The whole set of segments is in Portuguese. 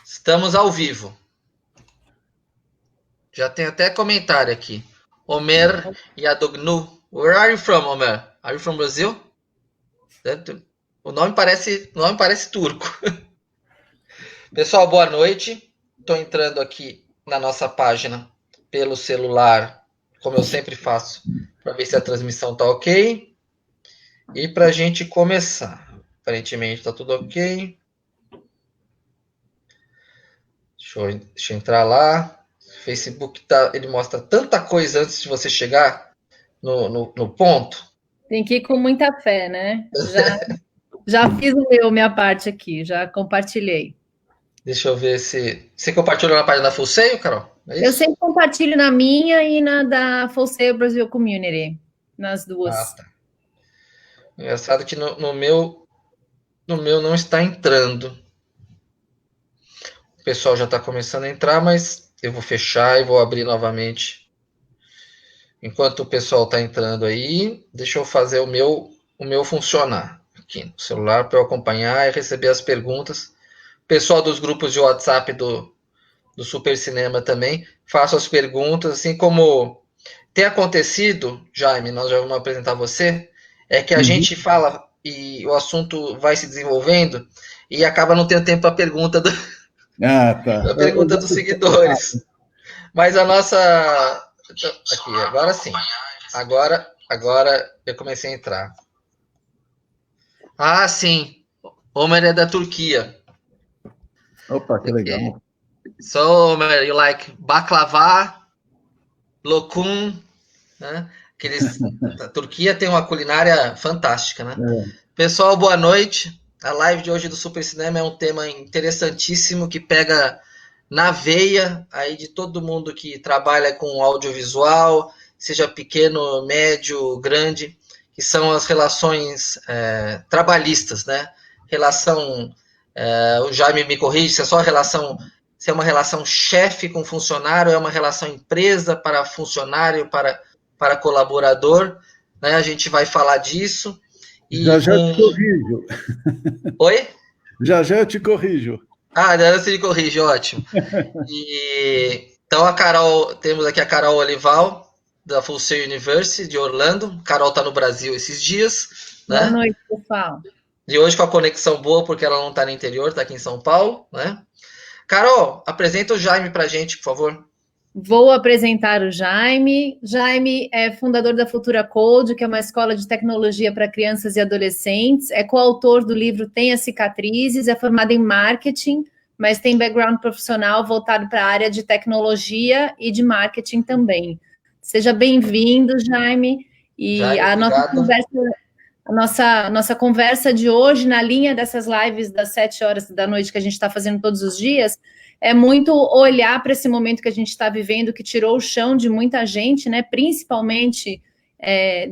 Estamos ao vivo. Já tem até comentário aqui. Omer Yadognu. Where are you from, Omer? Are you from Brazil? O nome parece turco. Pessoal, boa noite. Estou entrando aqui na nossa página pelo celular, como eu sempre faço, para ver se a transmissão está ok. E para a gente começar. Aparentemente está tudo ok. Deixa eu entrar lá. O Facebook ele mostra tanta coisa antes de você chegar no ponto. Tem que ir com muita fé, né? Já fiz minha parte aqui, já compartilhei. Deixa eu ver se... Você compartilhou na página da Full Sail, Carol? É isso? Eu sempre compartilho na minha e na da Full Sail Brasil Community, nas duas. Ah, tá. Engraçado que no meu não está entrando. O pessoal já está começando a entrar, mas eu vou fechar e vou abrir novamente. Enquanto o pessoal está entrando aí, deixa eu fazer o meu funcionar aqui no celular para eu acompanhar e receber as perguntas. Pessoal dos grupos de WhatsApp do Super Cinema também, faço as perguntas, assim como tem acontecido, Jaime, nós já vamos apresentar você, é que a gente fala e o assunto vai se desenvolvendo e acaba não tendo tempo para a pergunta a pergunta dos seguidores. Mas a nossa... Aqui, agora sim. Agora eu comecei a entrar. Ah, sim. Homer é da Turquia. Opa, que legal. So, Homer, you like baklava, lokum, né? A Turquia tem uma culinária fantástica, né? Pessoal, boa noite. A live de hoje do Super Cinema é um tema interessantíssimo que pega na veia aí de todo mundo que trabalha com audiovisual, seja pequeno, médio, grande, que são as relações trabalhistas, né? Relação, o Jaime me corrige, se é só relação, se é uma relação chefe com funcionário, é uma relação empresa para funcionário, para colaborador, né? A gente vai falar disso. E já eu te corrijo. Oi? Já eu te corrijo. Ah, você me corrige, ótimo. Então temos aqui a Carol Olival, da Full Sail University, de Orlando. Carol está no Brasil esses dias. Boa noite, pessoal. E hoje com a conexão boa, porque ela não está no interior, está aqui em São Paulo, né? Carol, apresenta o Jaime para a gente, por favor. Vou apresentar o Jaime. Jaime é fundador da Futura Code, que é uma escola de tecnologia para crianças e adolescentes. É coautor do livro Tenha Cicatrizes, é formado em marketing, mas tem background profissional voltado para a área de tecnologia e de marketing também. Seja bem-vindo, Jaime. E Jaime, a nossa conversa de hoje, na linha dessas lives das 7 horas da noite que a gente está fazendo todos os dias, é muito olhar para esse momento que a gente está vivendo, que tirou o chão de muita gente, né? Principalmente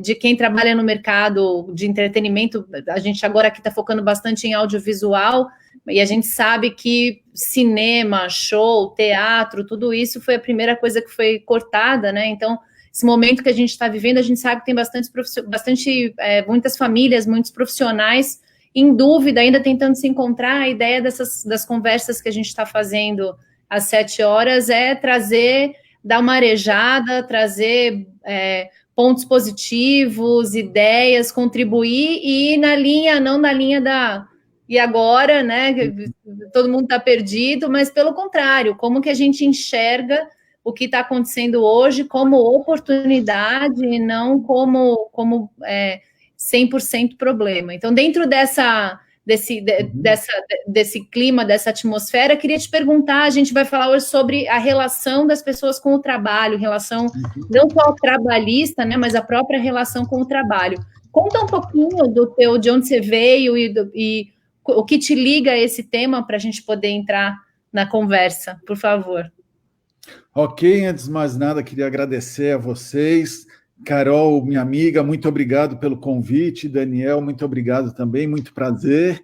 de quem trabalha no mercado de entretenimento. A gente agora aqui está focando bastante em audiovisual, e a gente sabe que cinema, show, teatro, tudo isso foi a primeira coisa que foi cortada, né? Então, esse momento que a gente está vivendo, a gente sabe que tem muitas famílias, muitos profissionais em dúvida, ainda tentando se encontrar. A ideia das conversas que a gente está fazendo às 7 horas é dar uma arejada, trazer pontos positivos, ideias, contribuir e ir na linha, não na linha e agora, né? Todo mundo está perdido, mas pelo contrário, como que a gente enxerga o que está acontecendo hoje como oportunidade e não como 100% problema. Então, dentro desse clima, dessa atmosfera, queria te perguntar, a gente vai falar hoje sobre a relação das pessoas com o trabalho, relação não só trabalhista, né, mas a própria relação com o trabalho. Conta um pouquinho de onde você veio e o que te liga a esse tema para a gente poder entrar na conversa, por favor. Ok, antes de mais nada, queria agradecer a vocês. Carol, minha amiga, muito obrigado pelo convite. Daniel, muito obrigado também, muito prazer.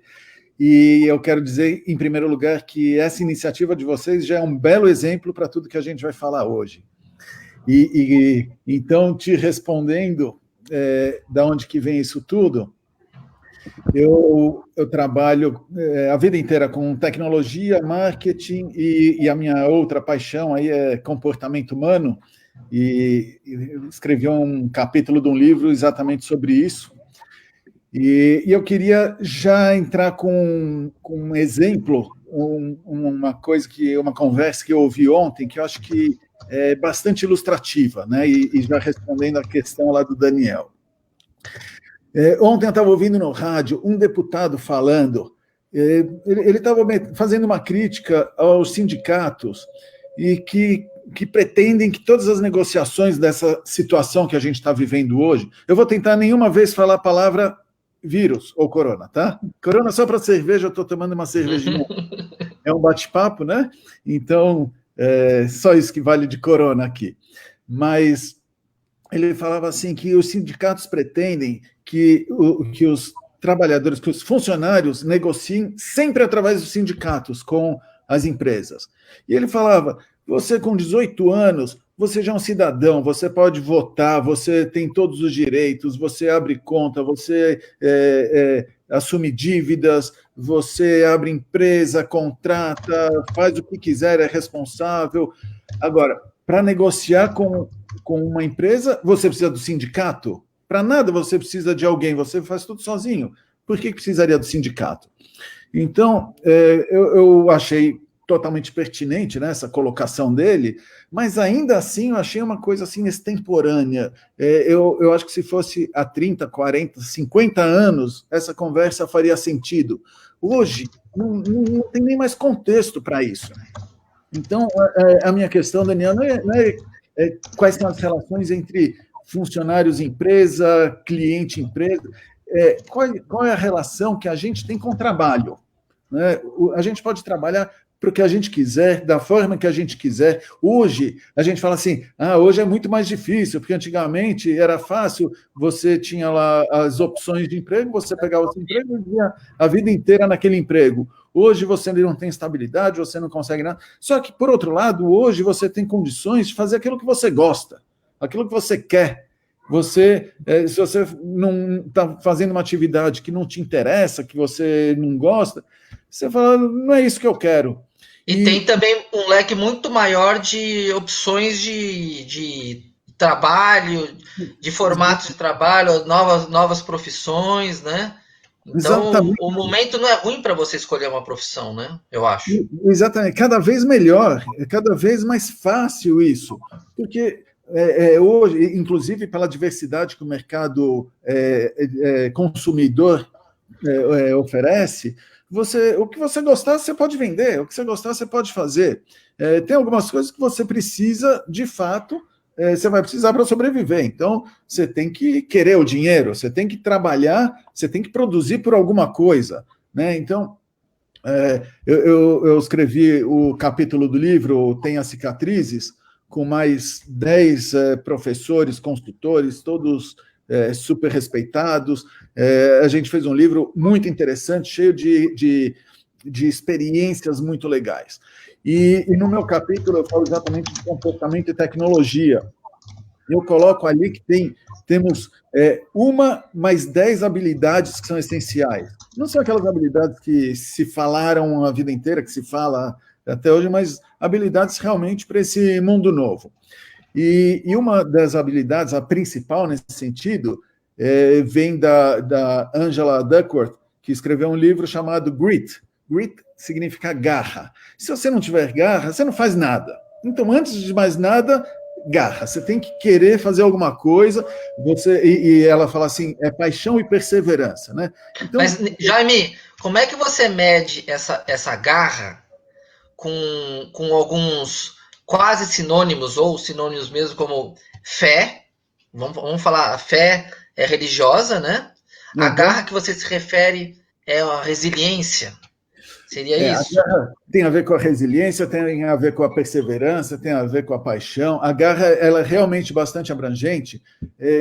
E eu quero dizer, em primeiro lugar, que essa iniciativa de vocês já é um belo exemplo para tudo que a gente vai falar hoje. Então, te respondendo, da onde que vem isso tudo, Eu trabalho a vida inteira com tecnologia, marketing e a minha outra paixão aí é comportamento humano, e eu escrevi um capítulo de um livro exatamente sobre isso. E eu queria já entrar com um exemplo, uma conversa que eu ouvi ontem, que eu acho que é bastante ilustrativa, né? E já respondendo à questão lá do Daniel. Ontem eu estava ouvindo no rádio um deputado falando, ele estava fazendo uma crítica aos sindicatos e que pretendem que todas as negociações dessa situação que a gente está vivendo hoje, eu vou tentar nenhuma vez falar a palavra vírus ou corona, tá? Corona só para cerveja, eu estou tomando uma cervejinha. É um bate-papo, né? Então, só isso que vale de corona aqui. Mas ele falava assim que os sindicatos pretendem que os trabalhadores, que os funcionários negociem sempre através dos sindicatos com as empresas. E ele falava, você com 18 anos, você já é um cidadão, você pode votar, você tem todos os direitos, você abre conta, você assume dívidas, você abre empresa, contrata, faz o que quiser, é responsável. Agora, para negociar com uma empresa, você precisa do sindicato? Para nada você precisa de alguém, você faz tudo sozinho. Por que precisaria do sindicato? Então, eu achei totalmente pertinente, né, essa colocação dele, mas ainda assim eu achei uma coisa assim extemporânea. Eu acho que se fosse há 30, 40, 50 anos, essa conversa faria sentido. Hoje, não tem nem mais contexto para isso. Então, a minha questão, Daniel, não é quais são as relações entre funcionários empresa, cliente empresa, qual é a relação que a gente tem com o trabalho, né? A gente pode trabalhar para o que a gente quiser, da forma que a gente quiser. Hoje, a gente fala assim, hoje é muito mais difícil, porque antigamente era fácil, você tinha lá as opções de emprego, você pegava esse emprego e vivia a vida inteira naquele emprego. Hoje você não tem estabilidade, você não consegue nada. Só que, por outro lado, hoje você tem condições de fazer aquilo que você gosta, aquilo que você quer. Se você não está fazendo uma atividade que não te interessa, que você não gosta, você fala, não é isso que eu quero. E tem também um leque muito maior de opções de trabalho, de formatos de trabalho, novas profissões, né? Então, Exatamente. o momento não é ruim para você escolher uma profissão, né? Eu acho. Exatamente. Cada vez melhor, cada vez mais fácil isso. Porque hoje, inclusive pela diversidade que o mercado consumidor oferece, o que você gostar, você pode vender, o que você gostar, você pode fazer. Tem algumas coisas que você precisa, de fato, você vai precisar para sobreviver. Então, você tem que querer o dinheiro, você tem que trabalhar, você tem que produzir por alguma coisa, né? Então, eu escrevi o capítulo do livro Tem as Cicatrizes, com mais 10 professores, consultores, todos super respeitados. A gente fez um livro muito interessante, cheio de experiências muito legais. E no meu capítulo eu falo exatamente de comportamento e tecnologia. Eu coloco ali que temos uma mais 10 habilidades que são essenciais. Não são aquelas habilidades que se falaram a vida inteira, que se fala até hoje, mas habilidades realmente para esse mundo novo. E uma das habilidades, a principal nesse sentido, vem da Angela Duckworth, que escreveu um livro chamado Grit. Grit significa garra. Se você não tiver garra, você não faz nada. Então, antes de mais nada, garra. Você tem que querer fazer alguma coisa. E ela fala assim, paixão e perseverança, né? Então, mas, Jaime, como é que você mede essa garra com alguns quase sinônimos, ou sinônimos mesmo, como fé? Vamos falar, a fé é religiosa, né? A garra que você se refere é a resiliência. Seria isso? A garra tem a ver com a resiliência, tem a ver com a perseverança, tem a ver com a paixão. A garra ela é realmente bastante abrangente,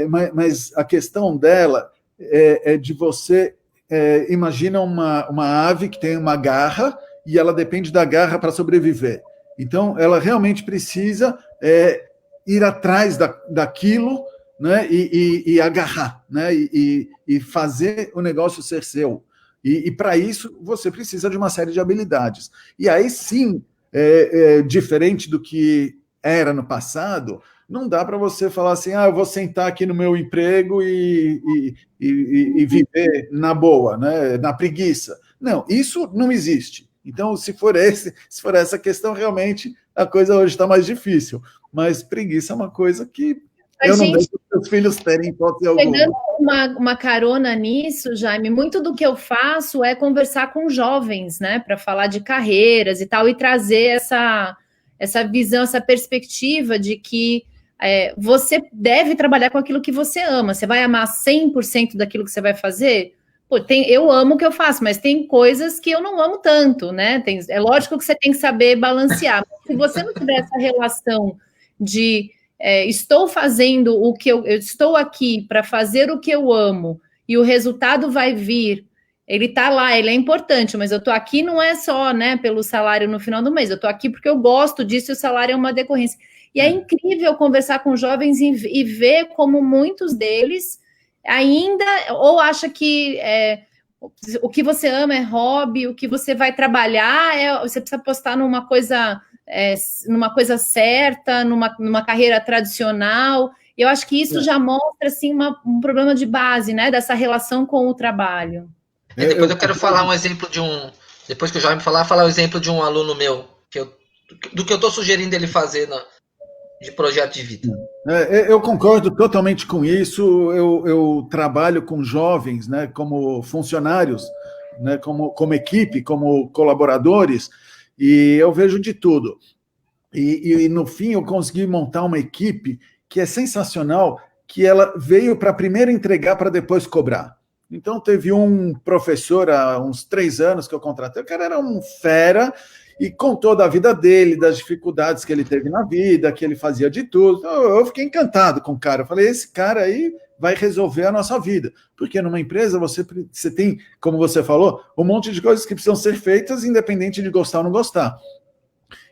mas a questão dela é de você... imagina uma ave que tem uma garra e ela depende da garra para sobreviver. Então, ela realmente precisa ir atrás daquilo né, e agarrar, né, e fazer o negócio ser seu. E para isso você precisa de uma série de habilidades. E aí sim, diferente do que era no passado, não dá para você falar assim, eu vou sentar aqui no meu emprego e viver na boa, né, na preguiça. Não, isso não existe. Então, se for essa questão, realmente a coisa hoje está mais difícil. Mas preguiça é uma coisa que eu não deixo os filhos terem hipótese alguma. Pegando uma carona nisso, Jaime, muito do que eu faço é conversar com jovens, né, para falar de carreiras e tal, e trazer essa visão, essa perspectiva de que você deve trabalhar com aquilo que você ama. Você vai amar 100% daquilo que você vai fazer? Pô, eu amo o que eu faço, mas tem coisas que eu não amo tanto, né? É lógico que você tem que saber balancear. Mas se você não tiver essa relação de estou fazendo o que eu estou aqui para fazer o que eu amo e o resultado vai vir, ele está lá, ele é importante, mas eu estou aqui não é só, né, pelo salário no final do mês, eu estou aqui porque eu gosto disso e o salário é uma decorrência. E é incrível conversar com jovens e ver como muitos deles ainda ou acha que o que você ama é hobby, o que você vai trabalhar você precisa apostar numa coisa certa, numa carreira tradicional. Eu acho que isso já mostra assim, um problema de base, né, dessa relação com o trabalho. Depois eu quero falar um exemplo depois que o Jaime falar o exemplo de um aluno meu, do que eu estou sugerindo ele fazer de projeto de vida. Eu concordo totalmente com isso. Eu trabalho com jovens, né, como funcionários, né, como equipe, como colaboradores, e eu vejo de tudo. E no fim eu consegui montar uma equipe que é sensacional, que ela veio para primeiro entregar para depois cobrar. Então teve um professor há uns 3 anos que eu contratei, o cara era um fera, e contou da vida dele, das dificuldades que ele teve na vida, que ele fazia de tudo. Eu fiquei encantado com o cara. Eu falei, esse cara aí vai resolver a nossa vida. Porque numa empresa você tem, como você falou, um monte de coisas que precisam ser feitas, independente de gostar ou não gostar.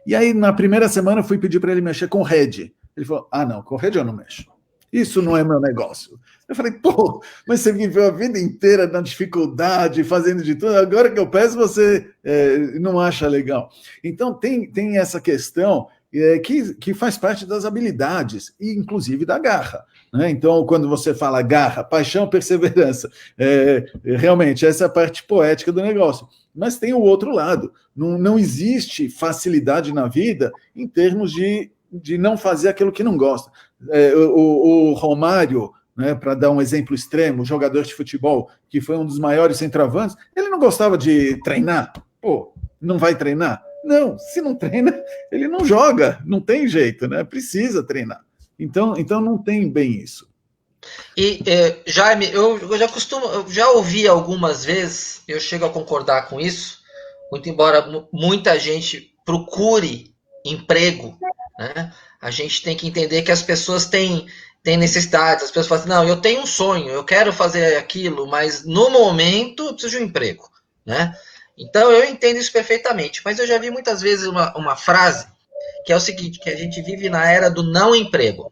E aí, na primeira semana, eu fui pedir para ele mexer com Red. Ele falou, não, com Red eu não mexo. Isso não é meu negócio. Eu falei, mas você viveu a vida inteira na dificuldade, fazendo de tudo, agora que eu peço, você não acha legal. Então, tem essa questão que faz parte das habilidades, e inclusive da garra. Né? Então, quando você fala garra, paixão, perseverança, realmente, essa é a parte poética do negócio. Mas tem o outro lado. Não existe facilidade na vida em termos de não fazer aquilo que não gosta. O Romário, né, para dar um exemplo extremo, jogador de futebol, que foi um dos maiores centroavantes, ele não gostava de treinar. Não vai treinar? Não, se não treina, ele não joga, não tem jeito, né? Precisa treinar. Então não tem bem isso. E, Jaime, eu já ouvi algumas vezes, eu chego a concordar com isso, muito embora muita gente procure emprego, né? A gente tem que entender que as pessoas têm necessidades, as pessoas falam assim, não, eu tenho um sonho, eu quero fazer aquilo, mas no momento eu preciso de um emprego, né? Então eu entendo isso perfeitamente, mas eu já vi muitas vezes uma frase que é o seguinte, que a gente vive na era do não emprego.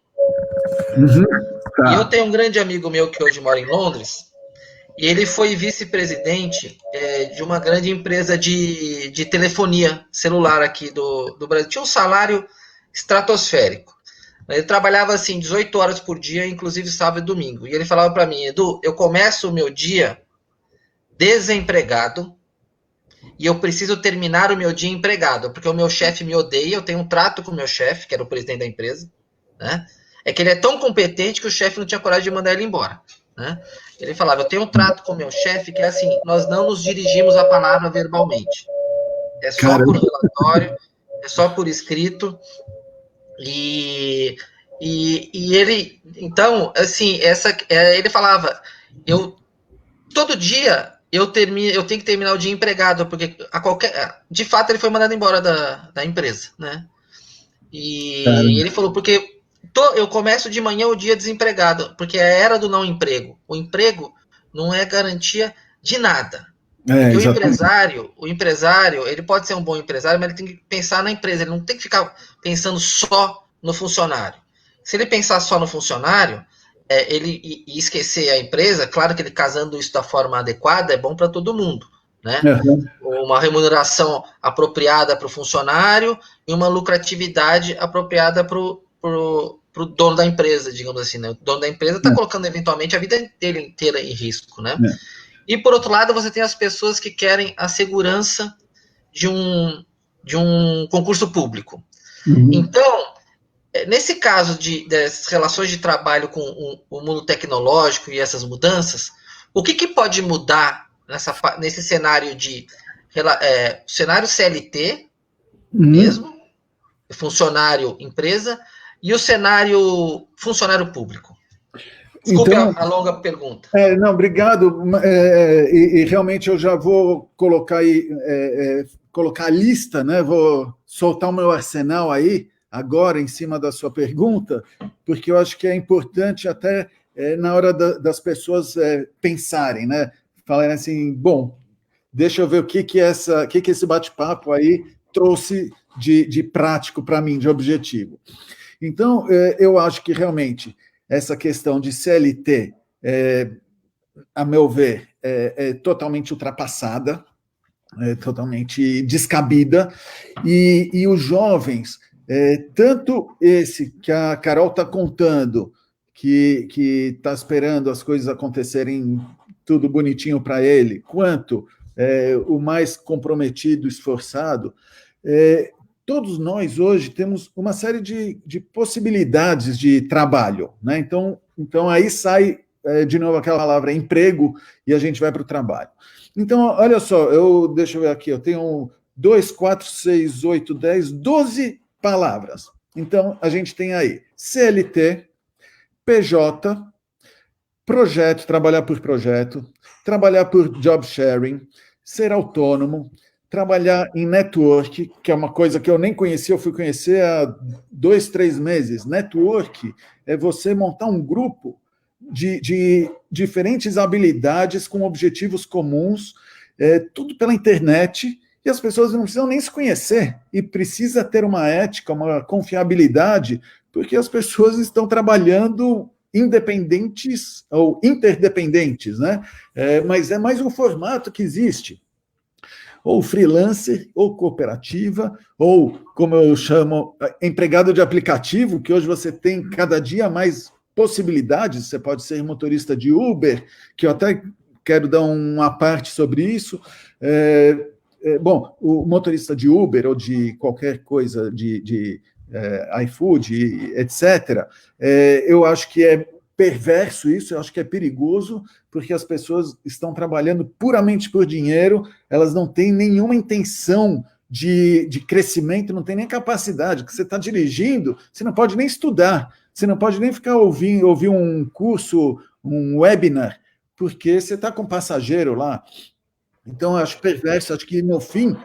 Tá. E eu tenho um grande amigo meu que hoje mora em Londres, e ele foi vice-presidente de uma grande empresa de telefonia celular aqui do Brasil. Tinha um salário estratosférico. Ele trabalhava assim 18 horas por dia, inclusive sábado e domingo. E ele falava para mim, Edu, eu começo o meu dia desempregado e eu preciso terminar o meu dia empregado, porque o meu chefe me odeia, eu tenho um trato com o meu chefe, que era o presidente da empresa, né? É que ele é tão competente que o chefe não tinha coragem de mandar ele embora, né? Ele falava, eu tenho um trato com o meu chefe que é assim, nós não nos dirigimos a palavra verbalmente. É só por relatório, é só por escrito. E ele, então, assim, ele falava, todo dia eu tenho que terminar o dia empregado, porque de fato ele foi mandado embora da empresa, né? E ele falou, porque eu começo de manhã o dia desempregado, porque é a era do não emprego. O emprego não é garantia de nada. O empresário, ele pode ser um bom empresário, mas ele tem que pensar na empresa, ele não tem que ficar pensando só no funcionário. Se ele pensar só no funcionário, ele e esquecer a empresa, claro que ele casando isso da forma adequada é bom para todo mundo, né? Uma remuneração apropriada para o funcionário e uma lucratividade apropriada para o dono da empresa, digamos assim, né? O dono da empresa está colocando eventualmente a vida dele inteira em risco, né? E por outro lado, você tem as pessoas que querem a segurança de um concurso público. Então, nesse caso das relações de trabalho com o mundo tecnológico e essas mudanças, o que pode mudar nesse cenário cenário CLT mesmo, funcionário empresa, e o cenário funcionário público? Desculpe então, a longa pergunta. Não, obrigado. E realmente eu já vou colocar aí, colocar a lista, né? Vou soltar o meu arsenal aí agora em cima da sua pergunta, porque eu acho que é importante até na hora das pessoas pensarem, né? Falarem assim, bom, deixa eu ver o que esse bate-papo aí trouxe de prático para mim, de objetivo. Então, eu acho que realmente essa questão de CLT, a meu ver, é totalmente ultrapassada, totalmente descabida, e os jovens, tanto esse que a Carol está contando, que está esperando as coisas acontecerem tudo bonitinho para ele, quanto o mais comprometido, esforçado, todos nós hoje temos uma série de possibilidades de trabalho, né? Então aí sai de novo aquela palavra emprego e a gente vai para o trabalho. Então, olha só, deixa eu ver aqui, eu tenho 2, 4, 6, 8, 10, 12 palavras. Então, a gente tem aí CLT, PJ, projeto, trabalhar por projeto, trabalhar por job sharing, ser autônomo, trabalhar em network, que é uma coisa que eu nem conhecia, eu fui conhecer há 2, 3 meses. Network é você montar um grupo de diferentes habilidades com objetivos comuns, tudo pela internet, e as pessoas não precisam nem se conhecer, e precisa ter uma ética, uma confiabilidade, porque as pessoas estão trabalhando independentes ou interdependentes, né? Mas é mais um formato que existe. Ou freelancer, ou cooperativa, ou, como eu chamo, empregado de aplicativo, que hoje você tem cada dia mais possibilidades, você pode ser motorista de Uber, que eu até quero dar uma parte sobre isso. Bom, o motorista de Uber ou de qualquer coisa de iFood, etc., eu acho que é perverso isso, eu acho que é perigoso, porque as pessoas estão trabalhando puramente por dinheiro, elas não têm nenhuma intenção de crescimento, não tem nem capacidade, que você está dirigindo, você não pode nem estudar, você não pode nem ficar ouvir um curso, um webinar, porque você está com um passageiro lá. Então, eu acho perverso, acho que no fim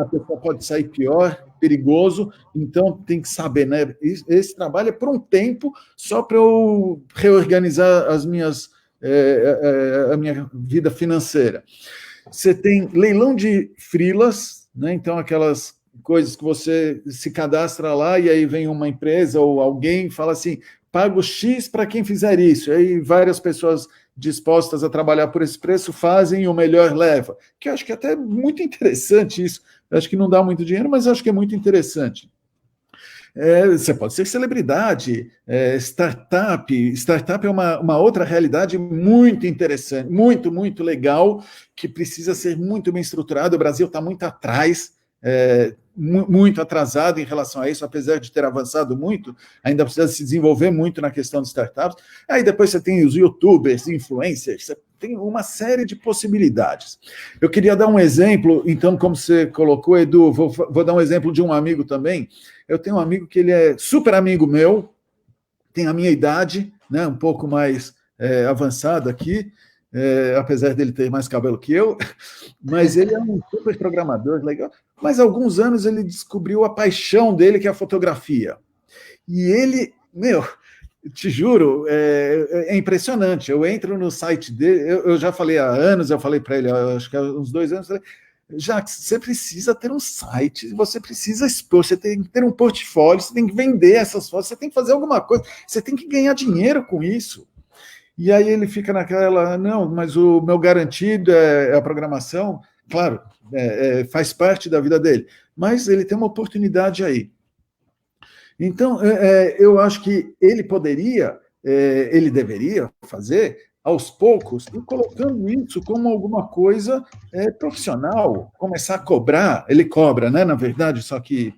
a pessoa pode sair pior, perigoso, então tem que saber, né? Esse trabalho é por um tempo, só para eu reorganizar a minha vida financeira. Você tem leilão de freelas, né? Então aquelas coisas que você se cadastra lá e aí vem uma empresa ou alguém fala assim, pago X para quem fizer isso, aí várias pessoas dispostas a trabalhar por esse preço fazem e o melhor leva, que eu acho que é até muito interessante isso, eu acho que não dá muito dinheiro, mas acho que é muito interessante. Você pode ser celebridade, startup é uma outra realidade muito interessante, muito, muito legal, que precisa ser muito bem estruturado, o Brasil está muito atrás, muito atrasado em relação a isso, apesar de ter avançado muito, ainda precisa se desenvolver muito na questão de startups. Aí depois você tem os youtubers, influencers, você tem uma série de possibilidades. Eu queria dar um exemplo, então, como você colocou, Edu, vou dar um exemplo de um amigo também. Eu tenho um amigo que ele é super amigo meu, tem a minha idade, né, um pouco mais avançado aqui, apesar dele ter mais cabelo que eu, mas ele é um super programador, legal. Mas há alguns anos ele descobriu a paixão dele, que é a fotografia. E ele, te juro, é impressionante. Eu entro no site dele, eu já falei há anos, eu falei para ele, acho que há uns 2 anos, Jacques, você precisa ter um site, você precisa expor, você tem que ter um portfólio, você tem que vender essas fotos, você tem que fazer alguma coisa, você tem que ganhar dinheiro com isso. E aí ele fica naquela, não, mas o meu garantido é a programação, claro, faz parte da vida dele, mas ele tem uma oportunidade aí. Então, eu acho que ele deveria fazer aos poucos, e colocando isso como alguma coisa profissional, começar a cobrar, ele cobra, né, na verdade, só que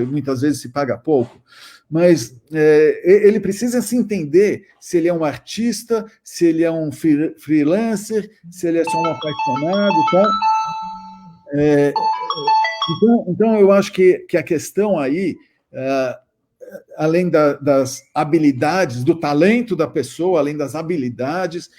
muitas vezes se paga pouco, mas ele precisa se entender se ele é um artista, se ele é um freelancer, se ele é só um apaixonado, tá? Então, eu acho que a questão aí, além das habilidades, do talento da pessoa, além das habilidades,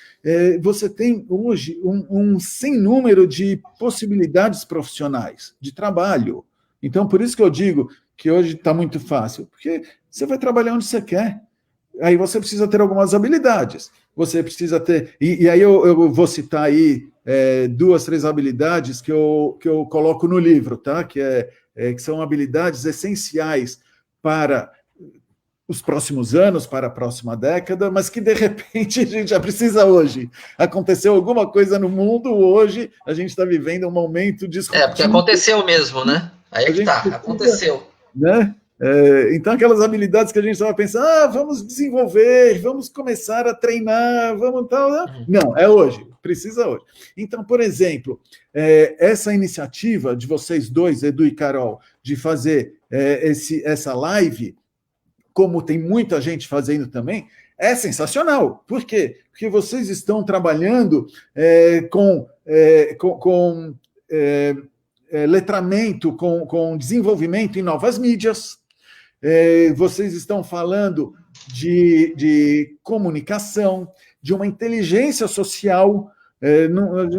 você tem hoje um sem número de possibilidades profissionais de trabalho. Então, por isso que eu digo que hoje está muito fácil, porque você vai trabalhar onde você quer. Aí você precisa ter algumas habilidades. Você precisa ter... E aí eu vou citar aí 2, 3 habilidades que eu coloco no livro, tá? Que são habilidades essenciais para os próximos anos, para a próxima década, mas que, de repente, a gente já precisa hoje. Aconteceu alguma coisa no mundo, hoje a gente está vivendo um momento disruptivo. Porque aconteceu mesmo, né? Aí é que tá, aconteceu. Né? Então, aquelas habilidades que a gente estava pensando, vamos desenvolver, vamos começar a treinar, vamos tal. Não, é hoje, precisa hoje. Então, por exemplo, essa iniciativa de vocês dois, Edu e Carol, de fazer essa live, como tem muita gente fazendo também, é sensacional. Por quê? Porque vocês estão trabalhando com letramento, com desenvolvimento em novas mídias. Vocês estão falando de comunicação, de uma inteligência social.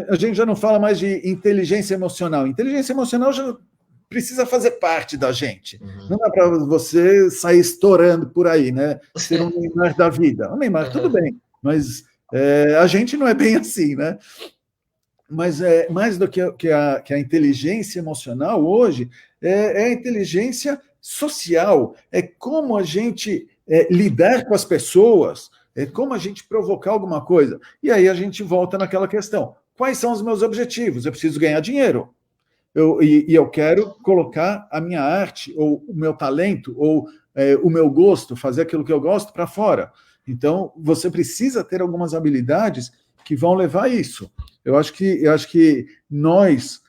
A gente já não fala mais de inteligência emocional. Inteligência emocional já precisa fazer parte da gente. Não dá para você sair estourando por aí, né? Ser um Neymar da vida. O Neymar, tudo bem, mas a gente não é bem assim, né? Mas mais do que a inteligência emocional hoje, é a inteligência social, é como a gente lidar com as pessoas, é como a gente provocar alguma coisa. E aí a gente volta naquela questão, quais são os meus objetivos? Eu preciso ganhar dinheiro, eu quero colocar a minha arte, ou o meu talento, ou o meu gosto, fazer aquilo que eu gosto para fora. Então, você precisa ter algumas habilidades que vão levar a isso. Eu acho que nós,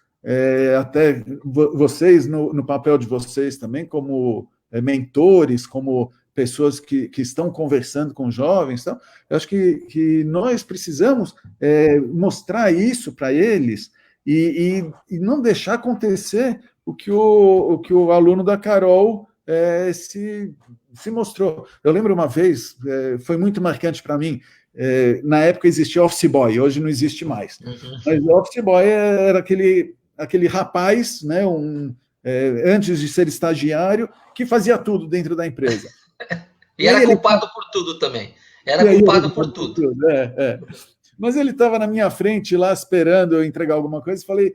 até vocês, no papel de vocês também, como mentores, como pessoas que estão conversando com jovens, então, eu acho que nós precisamos mostrar isso para eles e não deixar acontecer o que o aluno da Carol se mostrou. Eu lembro uma vez, foi muito marcante para mim, na época existia Office Boy, hoje não existe mais. Mas o Office Boy era aquele rapaz, né, antes de ser estagiário, que fazia tudo dentro da empresa. E era culpado por tudo também. Era culpado por tudo. Mas ele estava na minha frente lá, esperando eu entregar alguma coisa, e falei,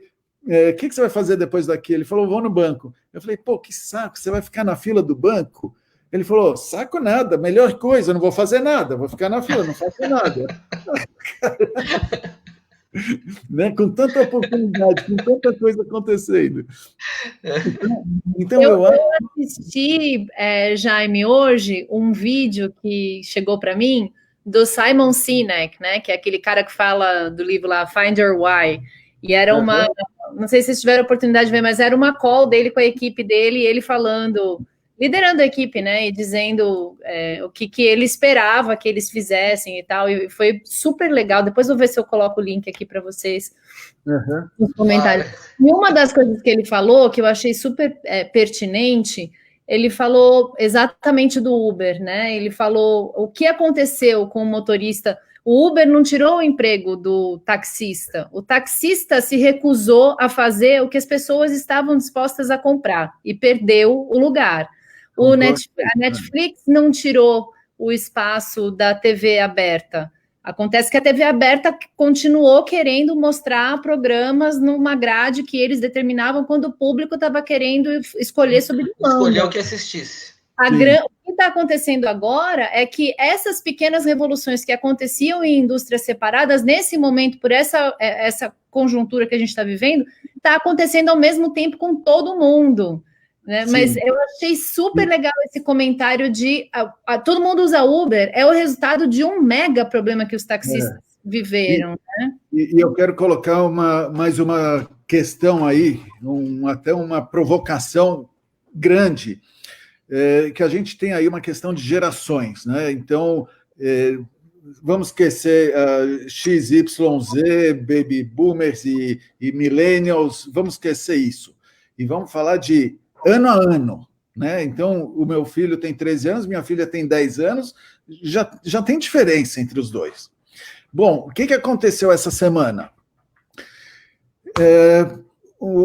o que você vai fazer depois daqui? Ele falou, vou no banco. Eu falei, pô, que saco, você vai ficar na fila do banco? Ele falou, saco nada, melhor coisa, não vou fazer nada, vou ficar na fila, não faço nada. Né? Com tanta oportunidade, com tanta coisa acontecendo. Então eu assisti, Jaime, hoje, um vídeo que chegou para mim do Simon Sinek, né? Que é aquele cara que fala do livro lá, Find Your Why. E era não sei se vocês tiveram a oportunidade de ver, mas era uma call dele com a equipe dele, e ele falando, liderando a equipe, né, e dizendo o que ele esperava que eles fizessem e tal, e foi super legal. Depois eu vou ver se eu coloco o link aqui para vocês nos comentários. E uma das coisas que ele falou, que eu achei super pertinente, ele falou exatamente do Uber, né, ele falou o que aconteceu com o motorista. O Uber não tirou o emprego do taxista. O taxista se recusou a fazer o que as pessoas estavam dispostas a comprar e perdeu o lugar. A Netflix não tirou o espaço da TV aberta. Acontece que a TV aberta continuou querendo mostrar programas numa grade que eles determinavam quando o público estava querendo escolher sob demanda. Escolher o que assistisse. O que está acontecendo agora é que essas pequenas revoluções que aconteciam em indústrias separadas, nesse momento, por essa conjuntura que a gente está vivendo, está acontecendo ao mesmo tempo com todo mundo. Né? Mas eu achei super legal esse comentário de todo mundo usa Uber, é o resultado de um mega problema que os taxistas viveram. Né? E eu quero colocar mais uma questão aí, até uma provocação grande, que a gente tem aí uma questão de gerações, né? Então, vamos esquecer XYZ, Baby Boomers e Millennials, vamos esquecer isso. E vamos falar de ano a ano, né? Então, o meu filho tem 13 anos, minha filha tem 10 anos, já tem diferença entre os dois. Bom, o que aconteceu essa semana?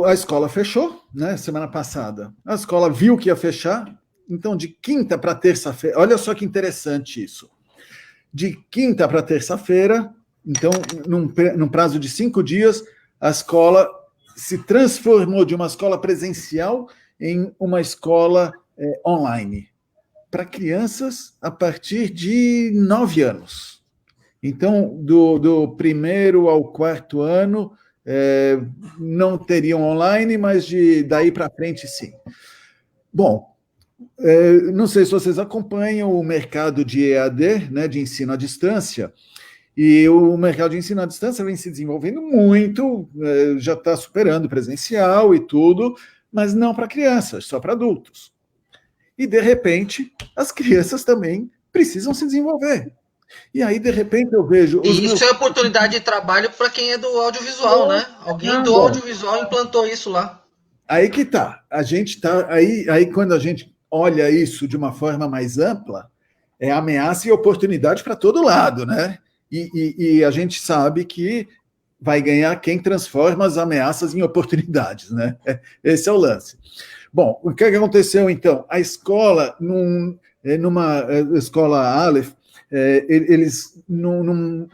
A escola fechou, né? Semana passada. A escola viu que ia fechar, então de quinta para terça-feira, olha só que interessante isso. De quinta para terça-feira, então, num prazo de 5 dias, a escola se transformou de uma escola presencial em uma escola online, para crianças a partir de 9 anos. Então, do primeiro ao 4º ano, não teriam online, mas daí para frente, sim. Bom, não sei se vocês acompanham o mercado de EAD, né, de ensino à distância, e o mercado de ensino à distância vem se desenvolvendo muito, já está superando o presencial e tudo, mas não para crianças, só para adultos. E, de repente, as crianças também precisam se desenvolver. E aí, de repente, eu vejo... Isso é oportunidade de trabalho para quem é do audiovisual, né? Alguém do audiovisual implantou isso lá. Aí que tá. A gente tá... Aí quando a gente olha isso de uma forma mais ampla, é ameaça e oportunidade para todo lado, né? E a gente sabe que vai ganhar quem transforma as ameaças em oportunidades, né? Esse é o lance. Bom, o que aconteceu, então? A escola, numa escola Aleph, eles, num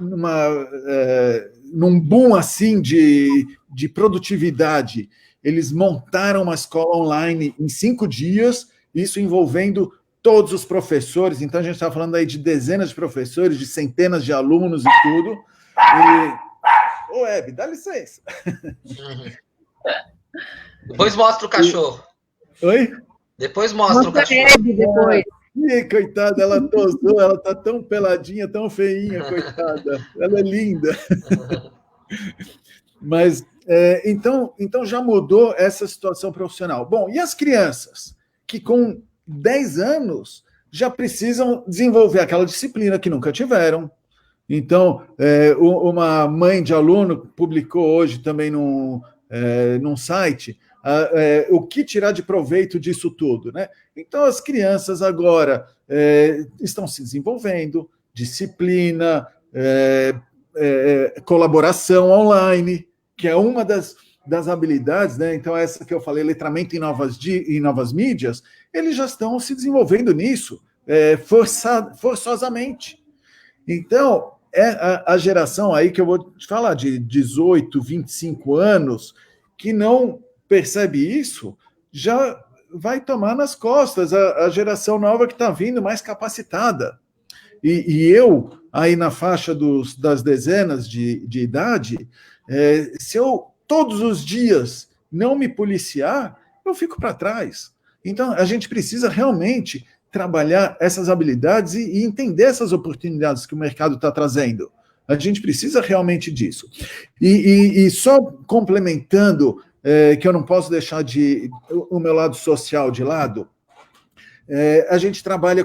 boom assim de produtividade, eles montaram uma escola online em 5 dias, isso envolvendo todos os professores, então a gente está falando aí de dezenas de professores, de centenas de alunos e tudo. Ô, Hebe, dá licença. Depois mostra o cachorro. Oi? Depois mostra o cachorro. Hebe depois. Coitada, ela tosou, ela tá tão peladinha, tão feinha, coitada. Ela é linda. Mas, então já mudou essa situação profissional. Bom, e as crianças que com 10 anos já precisam desenvolver aquela disciplina que nunca tiveram. Então, uma mãe de aluno publicou hoje também num site o que tirar de proveito disso tudo, né? Então, as crianças agora estão se desenvolvendo, disciplina, colaboração online, que é uma das habilidades, né? Então, essa que eu falei, letramento em novas mídias, eles já estão se desenvolvendo nisso, forçosamente. Então, a geração aí que eu vou te falar, de 18, 25 anos, que não percebe isso, já vai tomar nas costas a geração nova que está vindo mais capacitada. E eu, aí na faixa das dezenas de idade, se eu todos os dias não me policiar, eu fico para trás. Então, a gente precisa realmente trabalhar essas habilidades e entender essas oportunidades que o mercado está trazendo. A gente precisa realmente disso. E só complementando, que eu não posso deixar o meu lado social de lado, a gente trabalha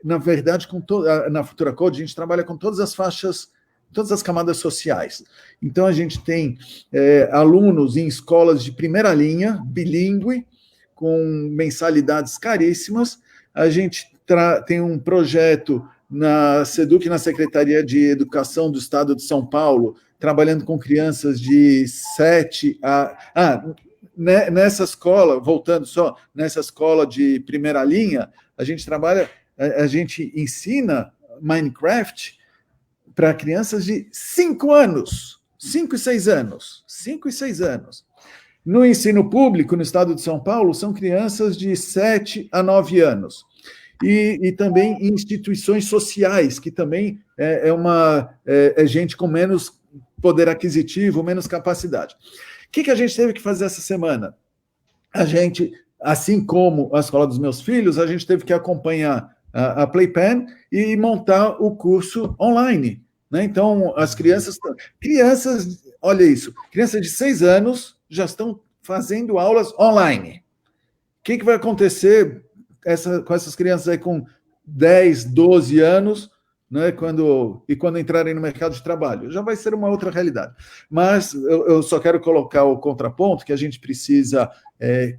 na verdade, na Futura Code, a gente trabalha com todas as faixas, todas as camadas sociais. Então, a gente tem alunos em escolas de primeira linha, bilíngue, com mensalidades caríssimas. A gente tem um projeto na SEDUC, na Secretaria de Educação do Estado de São Paulo, trabalhando com crianças de 7 a... nessa escola, voltando só, nessa escola de primeira linha, a gente ensina Minecraft para crianças de 5 anos, 5 e 6 anos, 5 e 6 anos. No ensino público, no estado de São Paulo, são crianças de 7 a 9 anos. E também em instituições sociais, que também é gente com menos poder aquisitivo, menos capacidade. O que a gente teve que fazer essa semana? A gente, assim como a escola dos meus filhos, a gente teve que acompanhar a Playpen e montar o curso online. Né? Então, as crianças, olha isso, crianças de 6 anos já estão fazendo aulas online. O que vai acontecer com essas crianças aí com 10, 12 anos, né, quando entrarem no mercado de trabalho? Já vai ser uma outra realidade. Mas eu só quero colocar o contraponto que a gente precisa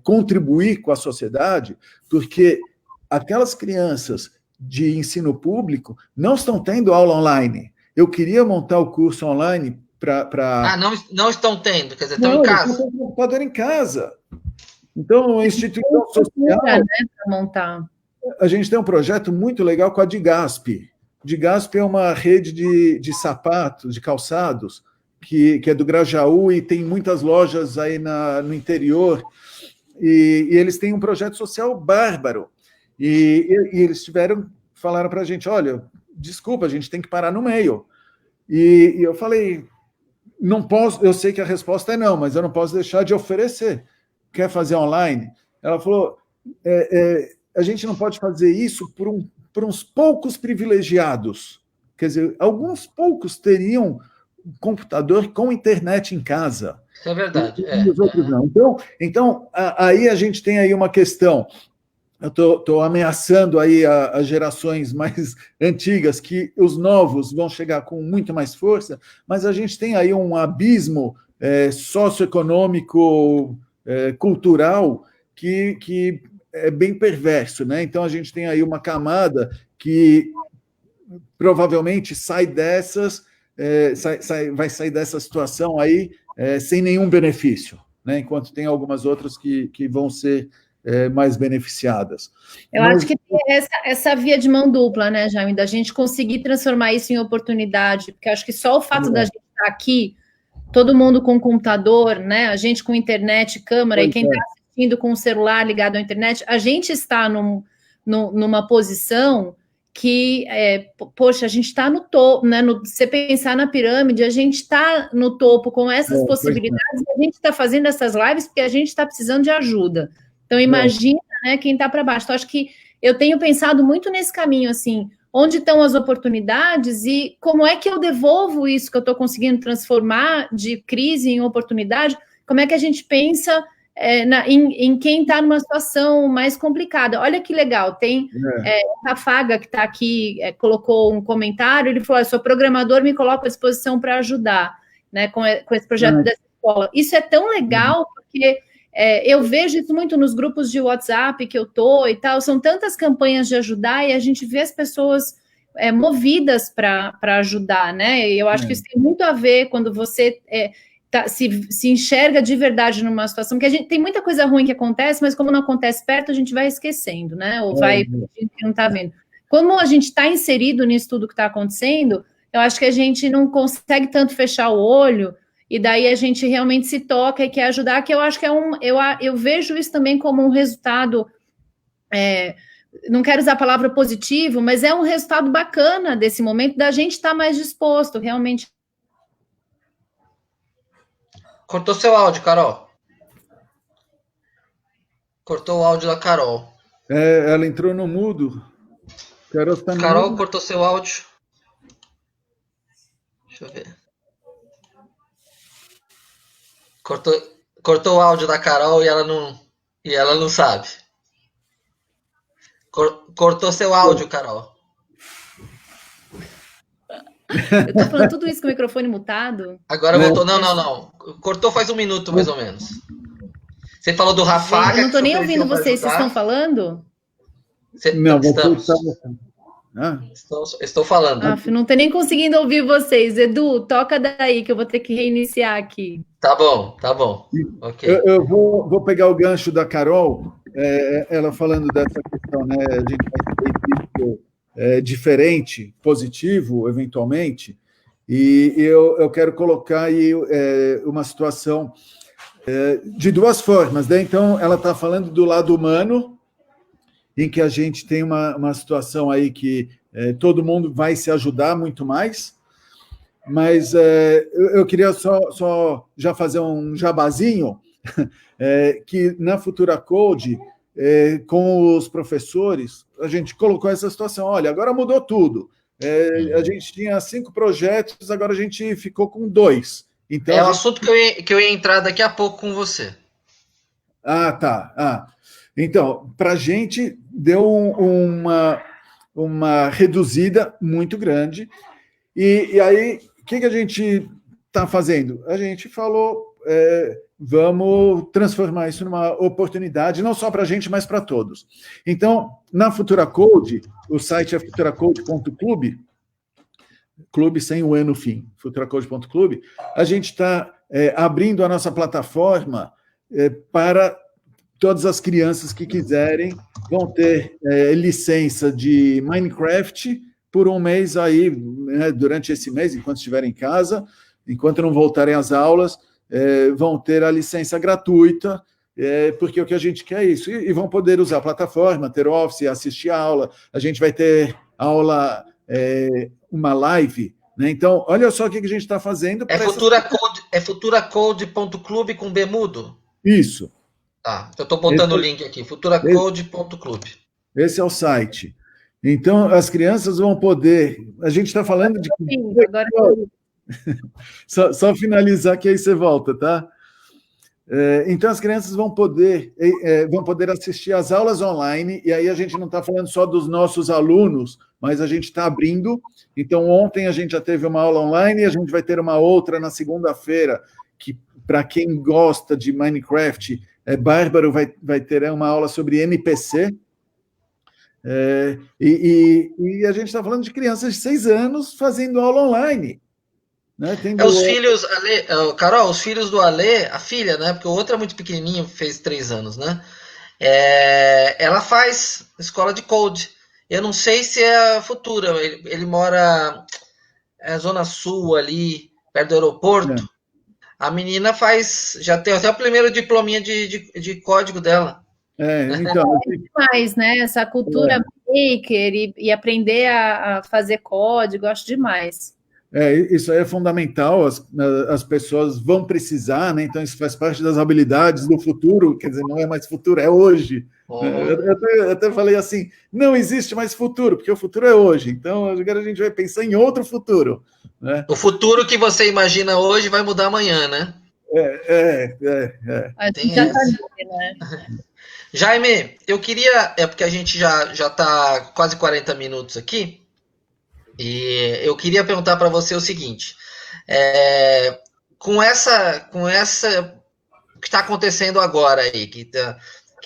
contribuir com a sociedade, porque aquelas crianças de ensino público não estão tendo aula online. Eu queria montar o curso online para... não estão tendo, quer dizer, estão em casa? Não, estão com o computador em casa. Então, a instituição social... Né, para montar. A gente tem um projeto muito legal com a Digasp. Digasp é uma rede de sapatos, de calçados, que é do Grajaú e tem muitas lojas aí no interior. E eles têm um projeto social bárbaro. E eles falaram para a gente, olha, desculpa, a gente tem que parar no meio. E eu falei, não posso, eu sei que a resposta é não, mas eu não posso deixar de oferecer. Quer fazer online? Ela falou, a gente não pode fazer isso por uns poucos privilegiados. Quer dizer, alguns poucos teriam um computador com internet em casa. Isso é verdade. E os outros não. Então, aí a gente tem aí uma questão. Eu estou ameaçando aí as gerações mais antigas, que os novos vão chegar com muito mais força, mas a gente tem aí um abismo socioeconômico, cultural, que é bem perverso, né? Então, a gente tem aí uma camada que provavelmente vai sair dessa situação aí sem nenhum benefício, né? Enquanto tem algumas outras que vão ser mais beneficiadas. Eu acho que tem essa via de mão dupla, né, Jaime, da gente conseguir transformar isso em oportunidade, porque acho que só o fato da gente estar aqui, todo mundo com computador, né, a gente com internet, câmera, e quem está assistindo com o celular ligado à internet, a gente está numa posição que, poxa, a gente está no topo, né? Você pensar na pirâmide, a gente está no topo com essas possibilidades, e a gente está fazendo essas lives porque a gente está precisando de ajuda. Então, imagina, né, quem está para baixo. Então, acho que eu tenho pensado muito nesse caminho, assim, onde estão as oportunidades e como é que eu devolvo isso que eu estou conseguindo transformar de crise em oportunidade, como é que a gente pensa em quem está numa situação mais complicada. Olha que legal, tem a Faga que está aqui, colocou um comentário, ele falou, sou programador, me coloco à disposição para ajudar, né, com esse projeto dessa escola. Isso é tão legal, porque eu vejo isso muito nos grupos de WhatsApp que eu tô e tal, são tantas campanhas de ajudar e a gente vê as pessoas movidas para ajudar, né? E eu acho que isso tem muito a ver quando você se enxerga de verdade numa situação, que a gente tem muita coisa ruim que acontece, mas como não acontece perto, a gente vai esquecendo, né? Ou vai fingindo que não está vendo. Como a gente está inserido nisso tudo que está acontecendo, eu acho que a gente não consegue tanto fechar o olho, e daí a gente realmente se toca e quer ajudar, que eu acho que eu vejo isso também como um resultado, não quero usar a palavra positivo, mas é um resultado bacana desse momento, da gente estar mais disposto, realmente. Cortou seu áudio, Carol. Cortou o áudio da Carol. Ela entrou no mudo. Carol, cortou seu áudio. Deixa eu ver. Cortou o áudio da Carol e ela não sabe. Cortou seu áudio, Carol. Eu tô falando tudo isso com o microfone mutado? Agora voltou. Não. Cortou faz 1 minuto, mais ou menos. Você falou do Rafaga. Eu não tô nem ouvindo vocês estão falando? Não, estamos. Estou falando. Não tô nem conseguindo ouvir vocês. Edu, toca daí que eu vou ter que reiniciar aqui. Tá bom. Okay. Eu vou pegar o gancho da Carol, ela falando dessa questão, né? A gente vai ter isso diferente, positivo, eventualmente. E eu quero colocar aí uma situação de duas formas, né? Então, ela está falando do lado humano, em que a gente tem uma situação aí que todo mundo vai se ajudar muito mais, mas eu queria só já fazer um jabazinho, que na Futura Code, com os professores, a gente colocou essa situação, olha, agora mudou tudo. A gente tinha 5 projetos, agora a gente ficou com 2. Então, o assunto que eu ia entrar daqui a pouco com você. Ah, tá. Então, para a gente deu uma reduzida muito grande. E aí, o que a gente está fazendo? A gente falou, vamos transformar isso numa oportunidade, não só para a gente, mas para todos. Então, na Futura Code, o site é futuracode.club, clube sem o E no fim, futuracode.club, a gente está abrindo a nossa plataforma para todas as crianças que quiserem, vão ter licença de Minecraft por um mês aí, né, durante esse mês, enquanto estiverem em casa, enquanto não voltarem às aulas, vão ter a licença gratuita, porque o que a gente quer é isso, e vão poder usar a plataforma, ter Office, assistir a aula, a gente vai ter aula, uma live, né? Então, olha só o que a gente está fazendo. Futuracode.club com B mudo? Isso. Tá, eu estou botando o link aqui, futuracode.club. Esse é o site. Então, as crianças vão poder... A gente está falando de... Só finalizar que aí você volta, tá? Então, as crianças vão poder assistir às aulas online, e aí a gente não está falando só dos nossos alunos, mas a gente está abrindo. Então, ontem a gente já teve uma aula online, e a gente vai ter uma outra na segunda-feira, que, para quem gosta de Minecraft, Bárbaro vai ter uma aula sobre NPC, e a gente está falando de crianças de 6 anos fazendo aula online. Né? Os filhos, Carol, os filhos do Ale, a filha, né? Porque o outro é muito pequenininho, fez 3 anos, né? Ela faz escola de code. Eu não sei se é a Futura. Ele mora na Zona Sul, ali, perto do aeroporto. A menina já tem até o primeiro diplominha de código dela. Então, demais, né? Essa cultura maker e aprender a fazer código, eu acho demais. Isso aí é fundamental, as pessoas vão precisar, né? Então isso faz parte das habilidades do futuro, quer dizer, não é mais futuro, é hoje. Eu até falei assim, não existe mais futuro, porque o futuro é hoje, então agora a gente vai pensar em outro futuro. Né? O futuro que você imagina hoje vai mudar amanhã, né? Tem já tá ali, né? Jaime, eu queria, porque a gente já está quase 40 minutos aqui, e eu queria perguntar para você o seguinte: com essa o que está acontecendo agora aí, que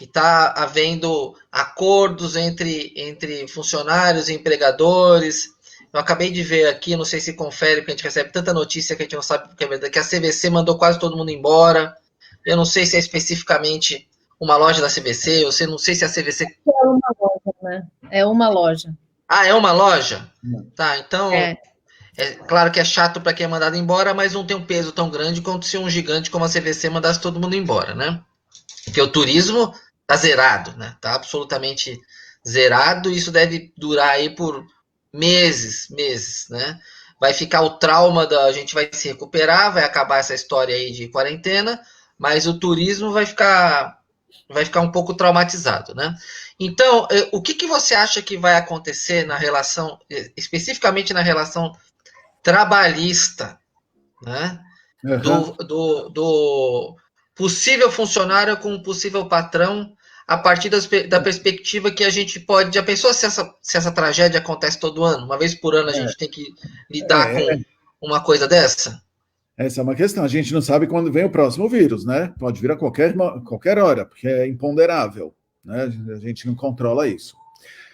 está havendo acordos entre funcionários e empregadores. Eu acabei de ver aqui, não sei se confere, porque a gente recebe tanta notícia que a gente não sabe porque é verdade, que a CVC mandou quase todo mundo embora. Eu não sei se é especificamente uma loja da CVC, eu não sei se a CVC... É uma loja, né? É uma loja. Ah, é uma loja? Tá, então... É claro que é chato para quem é mandado embora, mas não tem um peso tão grande quanto se um gigante como a CVC mandasse todo mundo embora, né? Porque o turismo tá zerado, né? Tá absolutamente zerado, e isso deve durar aí por meses, né? Vai ficar o trauma a gente vai se recuperar, vai acabar essa história aí de quarentena, mas o turismo vai ficar um pouco traumatizado, né? Então, o que você acha que vai acontecer na relação, especificamente na relação trabalhista, né? Do possível funcionário com o possível patrão, a partir da perspectiva que a gente pode... Já pensou se essa tragédia acontece todo ano? Uma vez por ano a gente tem que lidar com uma coisa dessa? Essa é uma questão. A gente não sabe quando vem o próximo vírus, né? Pode vir a qualquer hora, porque é imponderável, né? A gente não controla isso.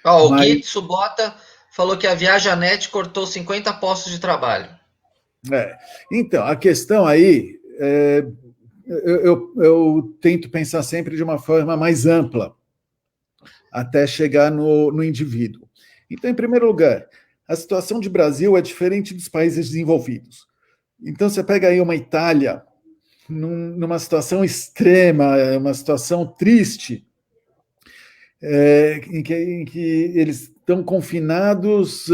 O Gui Subota falou que a Viajanet cortou 50 postos de trabalho. Então, a questão aí... Eu tento pensar sempre de uma forma mais ampla, até chegar no indivíduo. Então, em primeiro lugar, a situação de Brasil é diferente dos países desenvolvidos. Então, você pega aí uma Itália, numa situação extrema, uma situação triste, em que eles estão confinados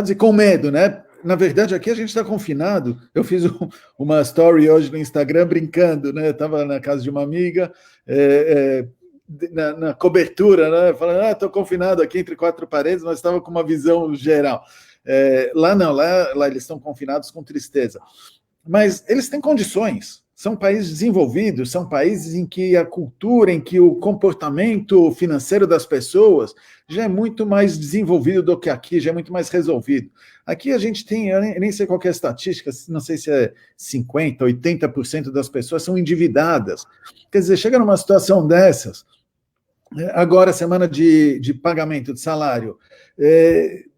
e com medo, né? Na verdade, aqui a gente está confinado. Eu fiz uma story hoje no Instagram brincando, né? Estava na casa de uma amiga, na cobertura, né? Falando, estou confinado aqui entre quatro paredes, mas estava com uma visão geral. Lá não, lá eles estão confinados com tristeza. Mas eles têm condições. São países desenvolvidos, são países em que a cultura, em que o comportamento financeiro das pessoas já é muito mais desenvolvido do que aqui, já é muito mais resolvido. Aqui a gente tem, eu nem sei qual é a estatística, não sei se é 50%, 80% das pessoas são endividadas. Quer dizer, chega numa situação dessas, agora semana de pagamento de salário,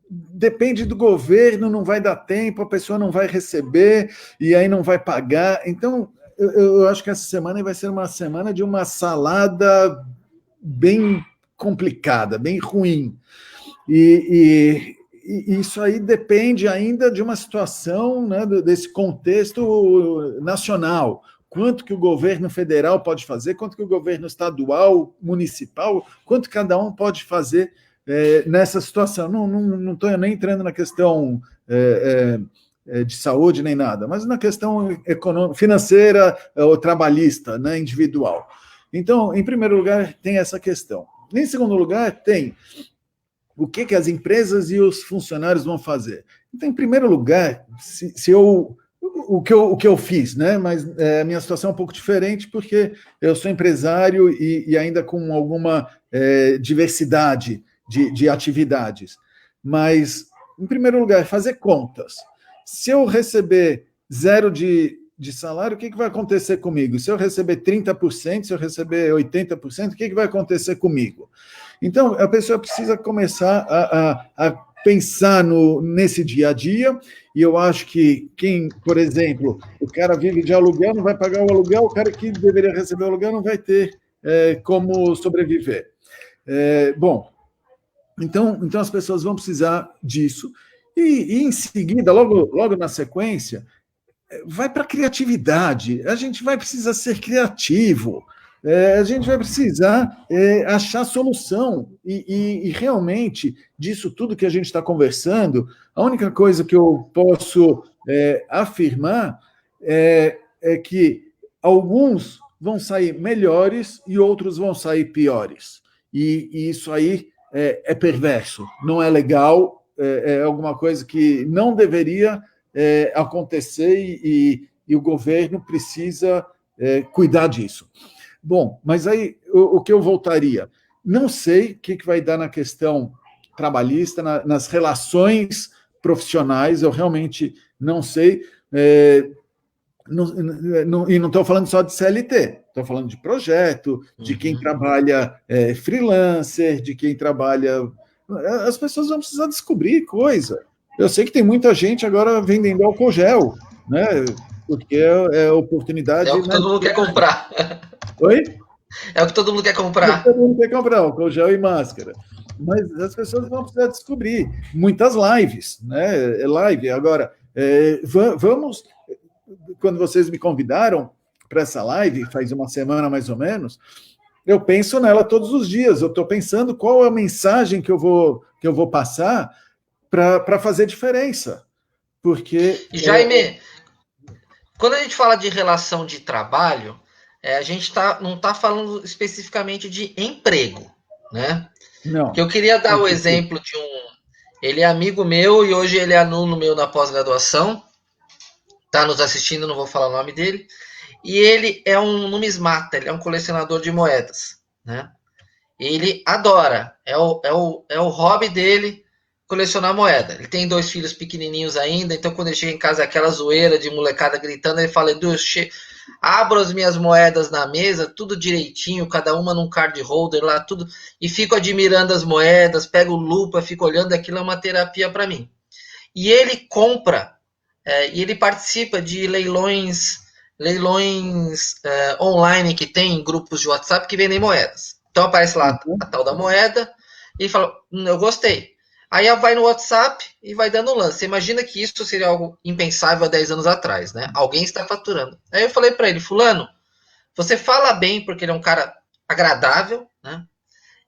depende do governo, não vai dar tempo, a pessoa não vai receber, e aí não vai pagar. Então, eu acho que essa semana vai ser uma semana de uma salada bem complicada, bem ruim. E isso aí depende ainda de uma situação, né, desse contexto nacional. Quanto que o governo federal pode fazer, quanto que o governo estadual, municipal, quanto cada um pode fazer nessa situação. Não estou nem entrando na questão de saúde nem nada, mas na questão econômica, financeira ou trabalhista, né, individual. Então, em primeiro lugar, tem essa questão. Em segundo lugar, tem o que as empresas e os funcionários vão fazer. Então, em primeiro lugar, o que eu fiz, né? Mas a minha situação é um pouco diferente, porque eu sou empresário e ainda com alguma diversidade de atividades. Mas, em primeiro lugar, fazer contas. Se eu receber 0 de salário, o que vai acontecer comigo? Se eu receber 30%, se eu receber 80%, o que vai acontecer comigo? Então, a pessoa precisa começar a pensar nesse dia a dia, e eu acho que quem, por exemplo, o cara vive de aluguel, não vai pagar o aluguel, o cara que deveria receber o aluguel não vai ter como sobreviver. Bom, então as pessoas vão precisar disso, e em seguida, logo na sequência, vai para a criatividade. A gente vai precisar ser criativo, a gente vai precisar achar solução. E realmente, disso tudo que a gente está conversando, a única coisa que eu posso afirmar é que alguns vão sair melhores e outros vão sair piores. E isso aí é perverso, não é legal, é alguma coisa que não deveria acontecer e o governo precisa cuidar disso. Bom, mas aí o que eu voltaria? Não sei o que vai dar na questão trabalhista, nas relações profissionais, eu realmente não sei. E não estou falando só de CLT, estou falando de projeto, de quem trabalha freelancer, de quem trabalha... As pessoas vão precisar descobrir coisa. Eu sei que tem muita gente agora vendendo álcool gel, né? Porque é oportunidade... É o que todo mundo quer comprar. Oi? É o que todo mundo quer comprar. Todo mundo quer comprar álcool gel e máscara. Mas as pessoas vão precisar descobrir. Muitas lives, né? Live. Agora, vamos... Quando vocês me convidaram para essa live, faz uma semana mais ou menos, eu penso nela todos os dias. Eu estou pensando qual é a mensagem que eu vou passar para fazer diferença. Porque... Jaime, quando a gente fala de relação de trabalho, a gente não está falando especificamente de emprego, né? Não. Porque eu queria dar o exemplo de ele é amigo meu e hoje ele é aluno meu na pós-graduação, está nos assistindo, não vou falar o nome dele, e ele é um numismata, ele é um colecionador de moedas, né? Ele adora, é o hobby dele colecionar moeda. Ele tem 2 filhos pequenininhos ainda, então quando ele chega em casa, aquela zoeira de molecada gritando, ele fala: Edu, abro as minhas moedas na mesa, tudo direitinho, cada uma num card holder lá, tudo, e fico admirando as moedas, pego lupa, fico olhando, aquilo é uma terapia para mim. E ele compra, e ele participa de leilões online que tem em grupos de WhatsApp que vendem moedas. Então aparece lá a tal da moeda e fala: eu gostei. Aí ela vai no WhatsApp e vai dando lance. Você imagina que isso seria algo impensável há 10 anos atrás, né? Alguém está faturando. Aí eu falei para ele, fulano, você fala bem porque ele é um cara agradável, né?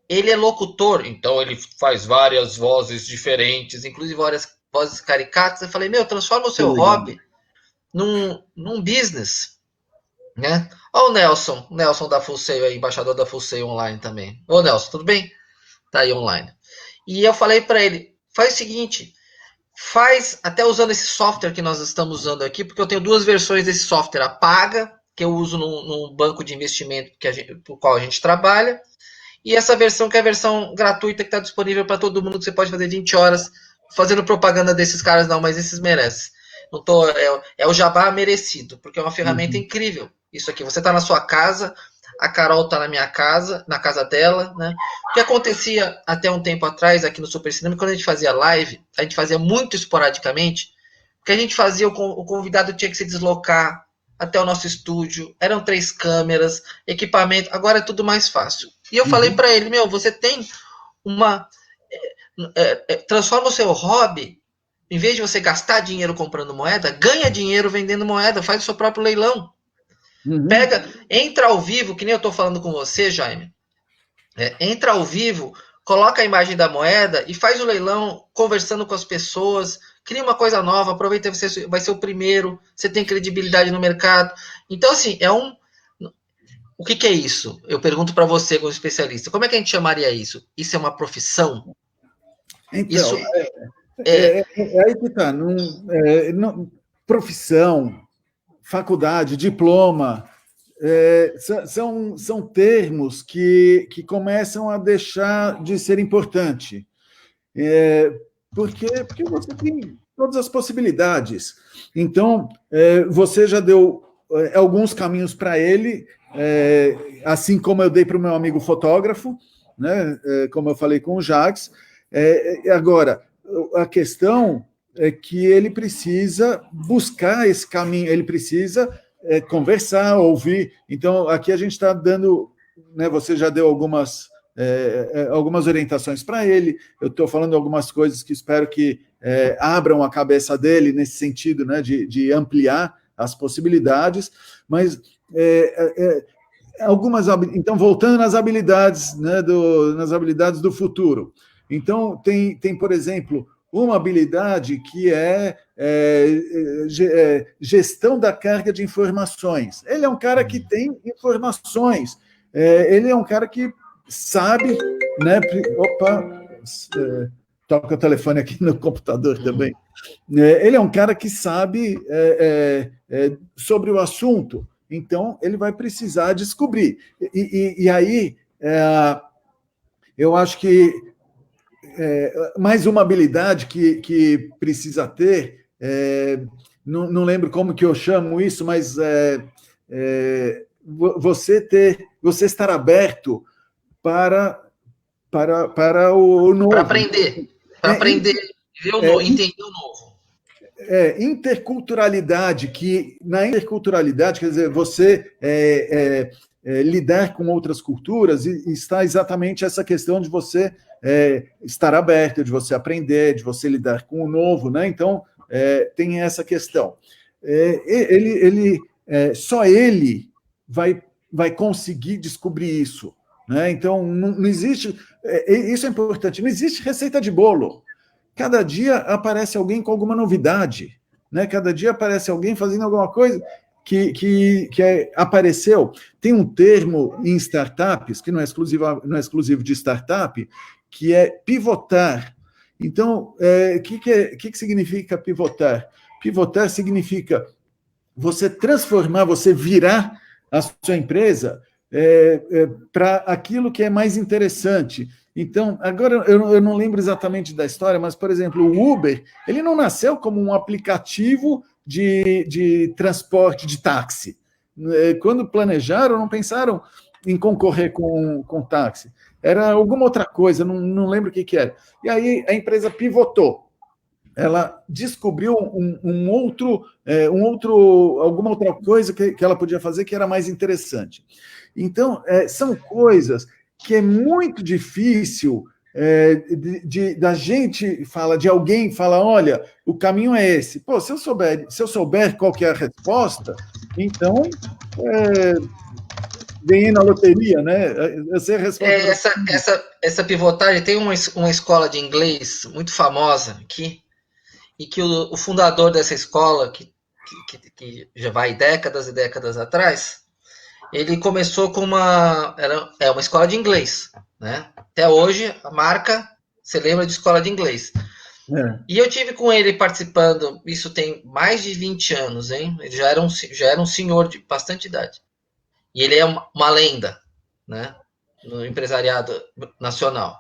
Ele é locutor, então ele faz várias vozes diferentes, inclusive várias vozes caricatas. Eu falei, meu, transforma o seu hobby num business, né? Olha o Nelson da Full Sail aí, embaixador da Full Sail online também. Ô Nelson, tudo bem? Tá aí online. E eu falei para ele, faz o seguinte, faz, até usando esse software que nós estamos usando aqui, porque eu tenho duas versões desse software, a paga, que eu uso no banco de investimento por qual a gente trabalha, e essa versão que é a versão gratuita que está disponível para todo mundo, que você pode fazer 20 horas fazendo propaganda desses caras, não, mas esses merecem. Não tô, é o jabá merecido, porque é uma ferramenta incrível. Isso aqui, você está na sua casa, a Carol está na minha casa, na casa dela, né? O que acontecia até um tempo atrás aqui no Super Cinema, quando a gente fazia live, a gente fazia muito esporadicamente, porque a gente fazia, o convidado tinha que se deslocar até o nosso estúdio, eram 3 câmeras, equipamento, agora é tudo mais fácil. E eu falei para ele, meu, você tem uma... transforma o seu hobby, em vez de você gastar dinheiro comprando moeda, ganha dinheiro vendendo moeda, faz o seu próprio leilão. Pega, entra ao vivo, que nem eu estou falando com você, Jaime. Entra ao vivo, coloca a imagem da moeda e faz o leilão conversando com as pessoas, cria uma coisa nova, aproveita que você vai ser o primeiro, você tem credibilidade no mercado. Então, assim, o que é isso? Eu pergunto para você, como especialista, como é que a gente chamaria isso? Isso é uma profissão? Então, isso aí que está. Profissão, faculdade, diploma, são termos que começam a deixar de ser importante. Porque você tem todas as possibilidades. Então, você já deu alguns caminhos para ele, assim como eu dei para o meu amigo fotógrafo, né, como eu falei com o Jacques. Agora, a questão é que ele precisa buscar esse caminho, ele precisa conversar, ouvir. Então, aqui a gente está dando, né, você já deu algumas orientações para ele, eu estou falando algumas coisas que espero que abram a cabeça dele nesse sentido, né, de ampliar as possibilidades, mas então, voltando nas habilidades, né, nas habilidades do futuro. Então, tem, por exemplo, uma habilidade que é gestão da carga de informações. Ele é um cara que tem informações, ele é um cara que sabe, né? Opa, toca o telefone aqui no computador também. Ele é um cara que sabe sobre o assunto, então ele vai precisar descobrir. E aí, eu acho que mais uma habilidade que precisa ter, não lembro como que eu chamo isso, mas você estar aberto para o novo. Para aprender, entender o novo. Interculturalidade, na interculturalidade, quer dizer, você lidar com outras culturas, e está exatamente essa questão de você estar aberto, de você aprender, de você lidar com o novo, né? Então, tem essa questão. Só ele vai conseguir descobrir isso, né? Então, não existe... isso é importante, não existe receita de bolo. Cada dia aparece alguém com alguma novidade, né? Cada dia aparece alguém fazendo alguma coisa que apareceu. Tem um termo em startups, que não é exclusivo de startup, que é pivotar. Então, o que significa pivotar? Pivotar significa você transformar, você virar a sua empresa para aquilo que é mais interessante. Então, agora eu não lembro exatamente da história, mas, por exemplo, o Uber, ele não nasceu como um aplicativo de transporte de táxi. Quando planejaram, não pensaram em concorrer com táxi. Era alguma outra coisa, não lembro o que era. E aí a empresa pivotou. Ela descobriu alguma outra coisa que ela podia fazer que era mais interessante. Então, são coisas que é muito difícil da gente fala, de alguém fala, olha, o caminho é esse. Pô, se eu souber qual que é a resposta, então ganhei na loteria, né? Eu sei a resposta. Essa pivotagem, tem uma escola de inglês muito famosa aqui, e que o fundador dessa escola, que já vai décadas e décadas atrás, ele começou com uma escola de inglês, né? Até hoje, a marca, você lembra de escola de inglês. E eu tive com ele participando, isso tem mais de 20 anos, hein? Ele já era um senhor de bastante idade. E ele é uma lenda, né? No empresariado nacional.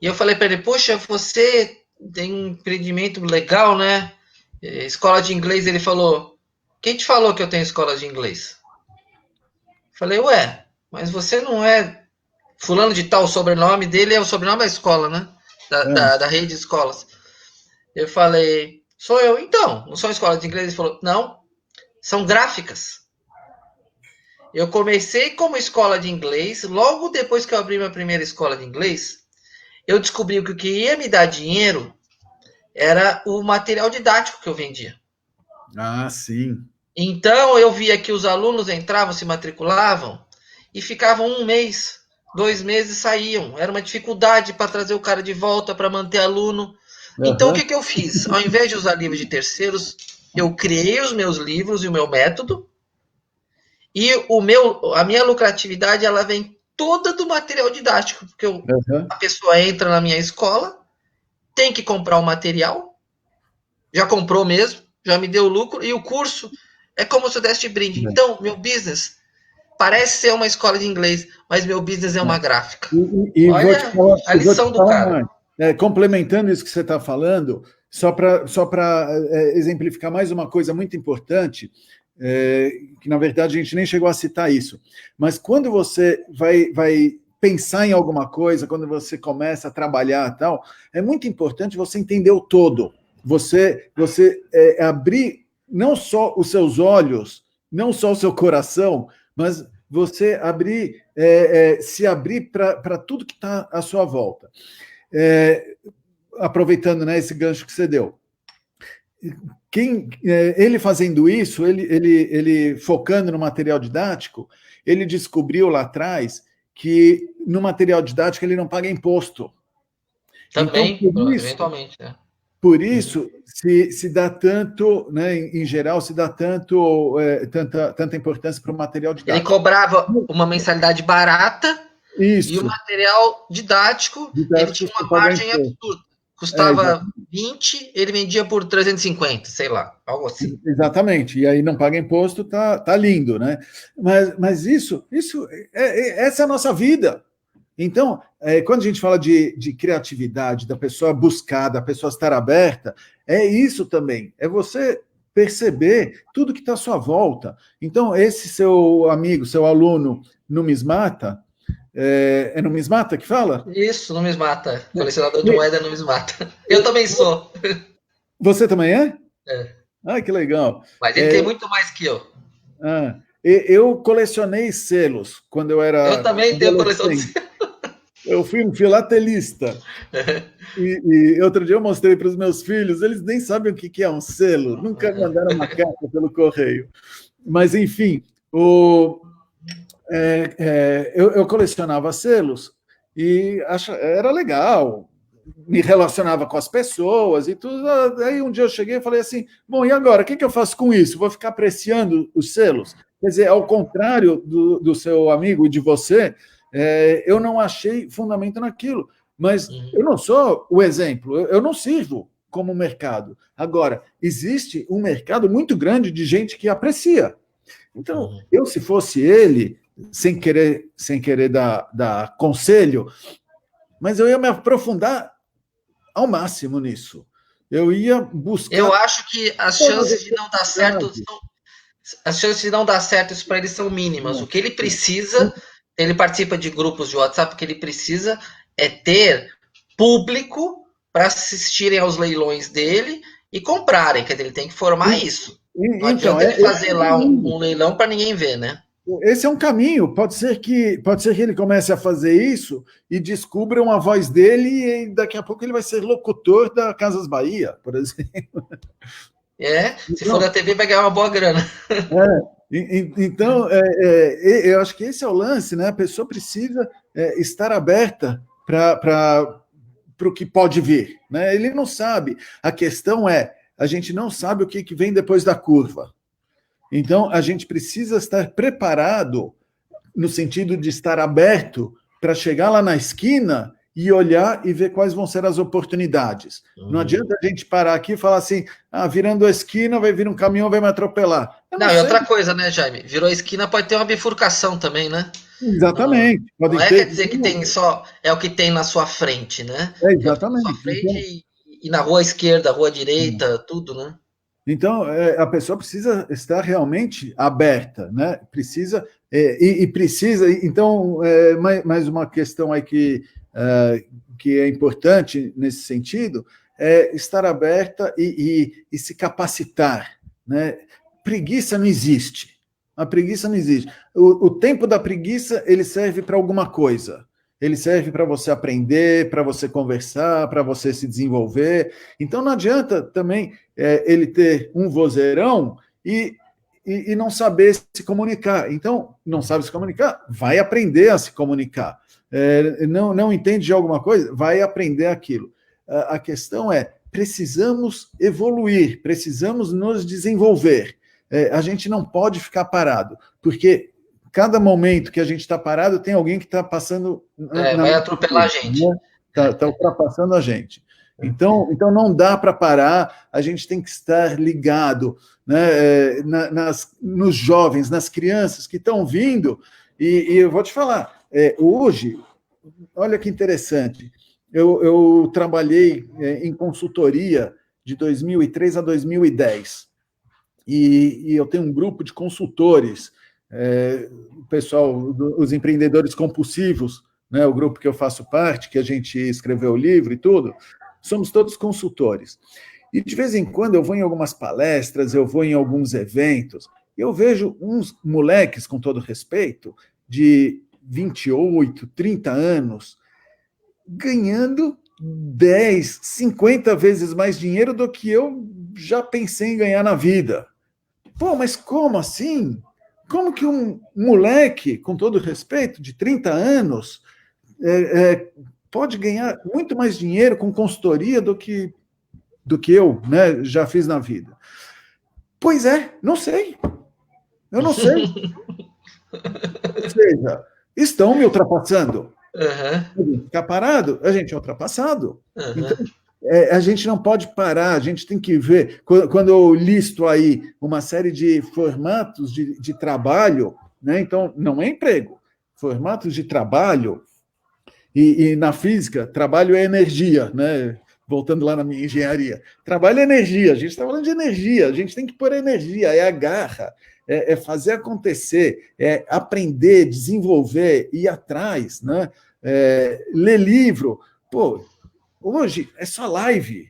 E eu falei para ele, poxa, você tem um empreendimento legal, né? Escola de inglês. Ele falou, quem te falou que eu tenho escola de inglês? Falei, ué, mas você não é fulano de tal, o sobrenome dele é o sobrenome da escola, né? Da rede de escolas. Eu falei, sou eu. Então, não são escolas de inglês? Ele falou, não, são gráficas. Eu comecei como escola de inglês, logo depois que eu abri minha primeira escola de inglês, eu descobri que o que ia me dar dinheiro era o material didático que eu vendia. Ah, sim. Então, eu via que os alunos entravam, se matriculavam, e ficavam 1 mês, 2 meses, saíam. Era uma dificuldade para trazer o cara de volta, para manter aluno. Então, o que eu fiz? Ao invés de usar livros de terceiros, eu criei os meus livros e o meu método, e a minha lucratividade, ela vem toda do material didático, porque a pessoa entra na minha escola, tem que comprar o material, já comprou mesmo, já me deu lucro, e o curso é como se eu desse de brinde. Então, meu business parece ser uma escola de inglês, mas meu business é uma gráfica. Olha a lição do cara. Complementando isso que você está falando, só para exemplificar mais uma coisa muito importante, que na verdade a gente nem chegou a citar isso, mas quando você vai pensar em alguma coisa, quando você começa a trabalhar e tal, é muito importante você entender o todo, você abrir não só os seus olhos, não só o seu coração, mas você se abrir para tudo que está à sua volta. Aproveitando, né, esse gancho que você deu. Ele fazendo isso, ele focando no material didático, ele descobriu lá atrás que no material didático ele não paga imposto. Também, então, eventualmente, né? Por isso, se dá tanto, né, em geral, se dá tanta importância para o material didático. Ele cobrava uma mensalidade barata. Isso. E o material didático ele tinha uma margem absurda. Custava 20, ele vendia por 350, sei lá, algo assim. Exatamente. E aí não paga imposto, tá lindo, né? Mas essa é a nossa vida. Então, quando a gente fala de criatividade, da pessoa buscar, da pessoa estar aberta, é isso também. É você perceber tudo que está à sua volta. Então, esse seu amigo, seu aluno numismata, é numismata que fala? Isso, numismata. Colecionador de moeda numismata. Eu também sou. Você também é? É. Ah, que legal. Mas ele tem muito mais que eu. Eu colecionei selos quando eu era... Eu também tenho coleção de selos. Eu fui um filatelista. E outro dia eu mostrei para os meus filhos, eles nem sabem o que é um selo, nunca mandaram uma carta pelo correio. Mas, enfim, eu colecionava selos e era legal, me relacionava com as pessoas e tudo. Aí um dia eu cheguei e falei assim, bom, e agora, o que eu faço com isso? Vou ficar apreciando os selos? Quer dizer, ao contrário do seu amigo e de você, eu não achei fundamento naquilo. Mas eu não sou o exemplo, eu não sirvo como mercado. Agora, existe um mercado muito grande de gente que aprecia. Então, eu, se fosse ele, sem querer dar conselho, mas eu ia me aprofundar ao máximo nisso. Eu ia buscar... Eu acho que as chances de não dar certo isso para ele são mínimas. O que ele precisa, ele participa de grupos de WhatsApp, o que ele precisa é ter público para assistirem aos leilões dele e comprarem. Quer dizer, ele tem que formar isso. Não adianta ele fazer lá um leilão para ninguém ver, né? esse é um caminho. Pode ser que ele comece a fazer isso e descubram a voz dele e daqui a pouco ele vai ser locutor da Casas Bahia, por exemplo. Se for da TV, vai ganhar uma boa grana. Então, eu acho que esse é o lance, né? A pessoa precisa estar aberta para o que pode vir, né? Ele não sabe. A questão é, a gente não sabe o que vem depois da curva. Então, a gente precisa estar preparado no sentido de estar aberto para chegar lá na esquina e olhar e ver quais vão ser as oportunidades. Não adianta a gente parar aqui e falar assim, virando a esquina, vai vir um caminhão, vai me atropelar. Não, e outra coisa, né, Jaime? Virou a esquina, pode ter uma bifurcação também, né? Exatamente. Não quer dizer que tem só... É o que tem na sua frente, né? Exatamente. Na sua frente e na rua esquerda, rua direita, tudo, né? Então, a pessoa precisa estar realmente aberta, né? Precisa... precisa... Então, mais uma questão aí que é importante nesse sentido, é estar aberta e se capacitar, né? Preguiça não existe. A preguiça não existe. O tempo da preguiça, ele serve para alguma coisa. Ele serve para você aprender, para você conversar, para você se desenvolver. Então, não adianta também ele ter um vozeirão e não saber se comunicar. Então, não sabe se comunicar, vai aprender a se comunicar. Não entende de alguma coisa, vai aprender aquilo. A questão é, precisamos evoluir, precisamos nos desenvolver. A gente não pode ficar parado, porque cada momento que a gente está parado, tem alguém que está passando... vai atropelar a gente. Está ultrapassando a gente. Então não dá para parar, a gente tem que estar ligado, né, nos jovens, nas crianças que estão vindo, e eu vou te falar, hoje, olha que interessante, eu trabalhei em consultoria de 2003 a 2010, e eu tenho um grupo de consultores, o pessoal, os empreendedores compulsivos, né, o grupo que eu faço parte, que a gente escreveu o livro e tudo, somos todos consultores. E de vez em quando eu vou em algumas palestras, eu vou em alguns eventos, eu vejo uns moleques, com todo respeito, de 28, 30 anos, ganhando 10, 50 vezes mais dinheiro do que eu já pensei em ganhar na vida. Pô, mas como assim? Como que um moleque, com todo respeito, de 30 anos, pode ganhar muito mais dinheiro com consultoria do que eu, né, já fiz na vida? Pois não sei. Eu não sei. Ou seja, estão me ultrapassando. Ficar parado, a gente é ultrapassado. Então, a gente não pode parar, a gente tem que ver. Quando eu listo aí uma série de formatos de trabalho, né, então não é emprego, formatos de trabalho, e na física, trabalho é energia, né? Voltando lá na minha engenharia. Trabalho é energia, a gente está falando de energia, a gente tem que pôr energia, é a garra, é fazer acontecer, é aprender, desenvolver, ir atrás, né? Ler livro. Pô, hoje é só live,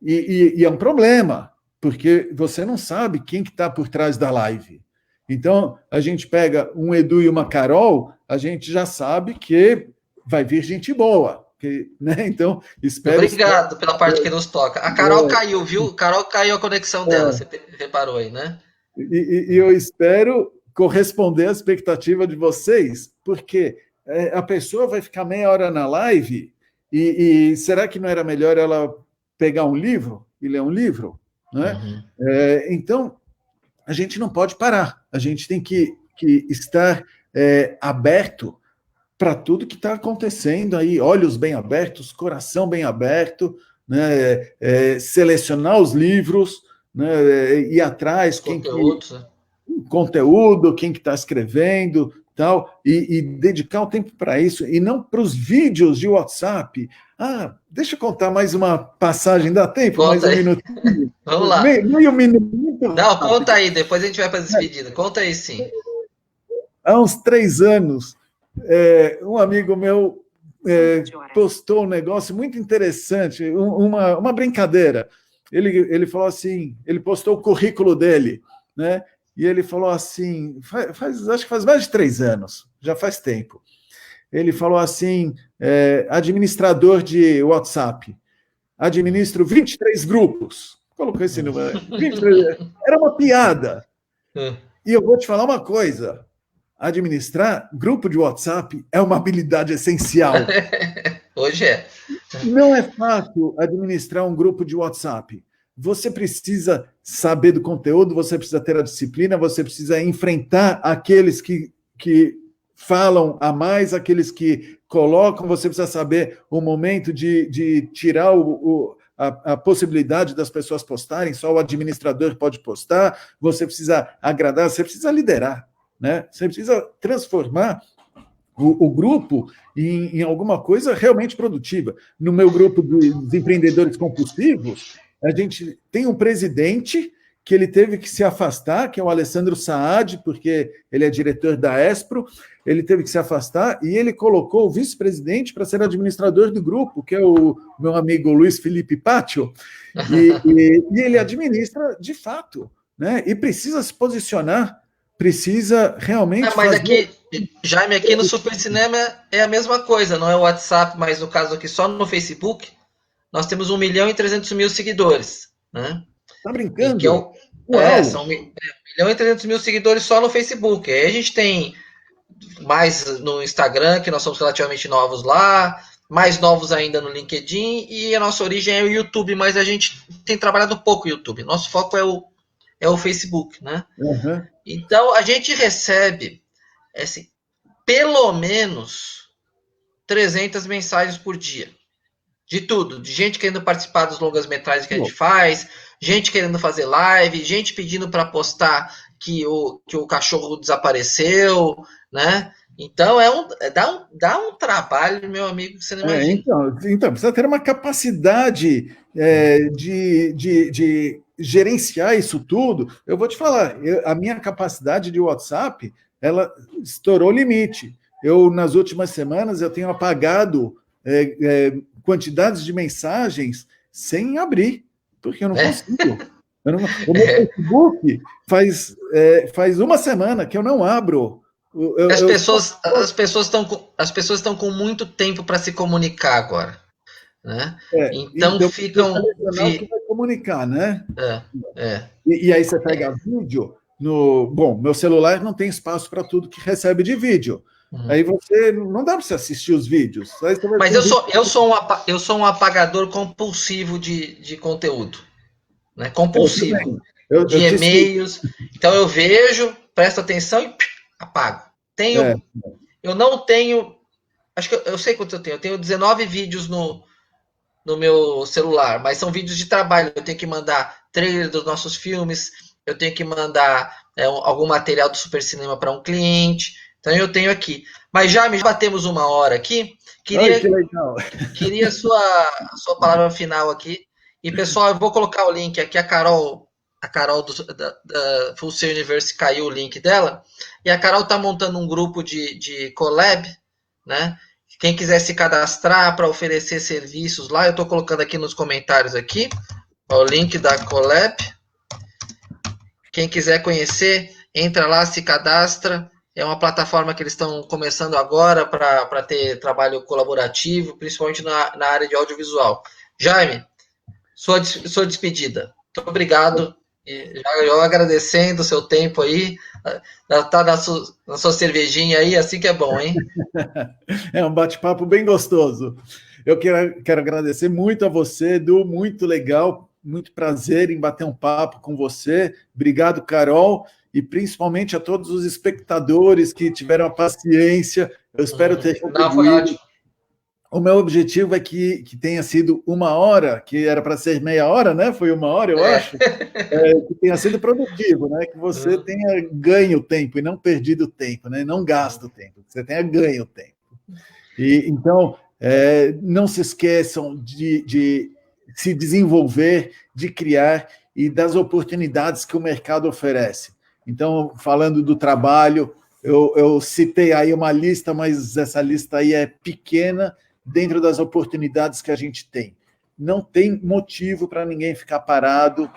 e é um problema, porque você não sabe quem que está por trás da live. Então, a gente pega um Edu e uma Carol, a gente já sabe que vai vir gente boa. Né? Então, espero... Obrigado pela parte que nos toca. A Carol caiu, viu? Carol caiu a conexão dela, você reparou aí, né? E eu espero corresponder à expectativa de vocês, porque a pessoa vai ficar meia hora na live e será que não era melhor ela pegar um livro e ler um livro? Né? Então, a gente não pode parar, a gente tem que estar aberto para tudo que está acontecendo aí, olhos bem abertos, coração bem aberto, né? Selecionar os livros, né? Ir atrás, conteúdo, quem que está escrevendo, tal, e dedicar o tempo para isso, e não para os vídeos de WhatsApp. Deixa eu contar mais uma passagem, dá tempo? Conta mais um minutinho. Vamos lá. Meio minuto. Não, conta aí, depois a gente vai para a despedida. Conta aí, sim. Há uns 3 anos, um amigo meu postou um negócio muito interessante, uma brincadeira. Ele falou assim, ele postou o currículo dele, né? e ele falou assim, acho que faz mais de 3 anos, já faz tempo. Ele falou assim, administrador de WhatsApp, administro 23 grupos. Colocou esse número. 23, era uma piada. E eu vou te falar uma coisa, administrar grupo de WhatsApp é uma habilidade essencial. Hoje é. Não é fácil administrar um grupo de WhatsApp. Você precisa saber do conteúdo, você precisa ter a disciplina, você precisa enfrentar aqueles que falam a mais, aqueles que colocam, você precisa saber o momento de tirar a possibilidade das pessoas postarem, só o administrador pode postar, você precisa agradar, você precisa liderar, né? Você precisa transformar o grupo em alguma coisa realmente produtiva. No meu grupo dos empreendedores compulsivos, a gente tem um presidente que ele teve que se afastar, que é o Alessandro Saad, porque ele é diretor da Espro, ele teve que se afastar e ele colocou o vice-presidente para ser administrador do grupo, que é o meu amigo Luiz Felipe Pátio, e ele administra de fato, né? E precisa se posicionar, precisa realmente mas aqui, Jaime, aqui no Super Cinema é a mesma coisa, não é o WhatsApp, mas no caso aqui só no Facebook, nós temos 1.300.000 seguidores, né? Tá brincando? Que são 1.300.000 seguidores só no Facebook. Aí a gente tem mais no Instagram, que nós somos relativamente novos lá, mais novos ainda no LinkedIn, e a nossa origem é o YouTube, mas a gente tem trabalhado pouco o YouTube. Nosso foco é o Facebook, né? Uhum. Então, a gente recebe, assim, pelo menos 300 mensagens por dia. De tudo. De gente querendo participar dos longas-metragens que a gente faz, gente querendo fazer live, gente pedindo para postar que o cachorro desapareceu, né? Então, dá um trabalho, meu amigo, que você não imagina. Então, precisa ter uma capacidade de gerenciar isso tudo. Eu vou te falar, a minha capacidade de WhatsApp, ela estourou o limite. Nas últimas semanas, eu tenho apagado quantidades de mensagens sem abrir, porque eu não consigo. O meu Facebook faz uma semana que eu não abro. As pessoas estão com muito tempo para se comunicar agora, né? Então ficam que vai comunicar, né? É. E aí você pega vídeo meu celular não tem espaço para tudo que recebe de vídeo. Aí você não dá para você assistir os vídeos. Mas eu sou um apagador compulsivo de conteúdo, né? Compulsivo. De e-mails. Então eu vejo, presto atenção e apago. Eu não tenho. Acho que eu sei quanto eu tenho. Eu tenho 19 vídeos no meu celular, mas são vídeos de trabalho. Eu tenho que mandar trailer dos nossos filmes, eu tenho que mandar algum material do Super Cinema para um cliente. Então eu tenho aqui. Mas já batemos 1 hora aqui. Queria a sua palavra final aqui. E pessoal, eu vou colocar o link aqui. A Carol da Full Sail Universe caiu o link dela. E a Carol está montando um grupo de collab, né? Quem quiser se cadastrar para oferecer serviços lá, eu estou colocando aqui nos comentários aqui o link da collab. Quem quiser conhecer, entra lá, se cadastra. É uma plataforma que eles estão começando agora para ter trabalho colaborativo, principalmente na área de audiovisual. Jaime, sua despedida. Muito obrigado. Eu agradecendo o seu tempo aí. Tá na sua cervejinha aí, assim que é bom, hein? É um bate-papo bem gostoso. Eu quero agradecer muito a você, Edu, muito legal, muito prazer em bater um papo com você. Obrigado, Carol. E principalmente a todos os espectadores que tiveram a paciência. Eu espero ter contribuído. O meu objetivo é que tenha sido 1 hora, que era para ser meia hora, né? Foi 1 hora, eu acho. Que tenha sido produtivo, né? Que você tenha ganho tempo e não perdido tempo, né? Não gasto tempo, que você tenha ganho tempo. Então, não se esqueçam de se desenvolver, de criar e das oportunidades que o mercado oferece. Então, falando do trabalho, eu citei aí uma lista, mas essa lista aí é pequena dentro das oportunidades que a gente tem. Não tem motivo para ninguém ficar parado,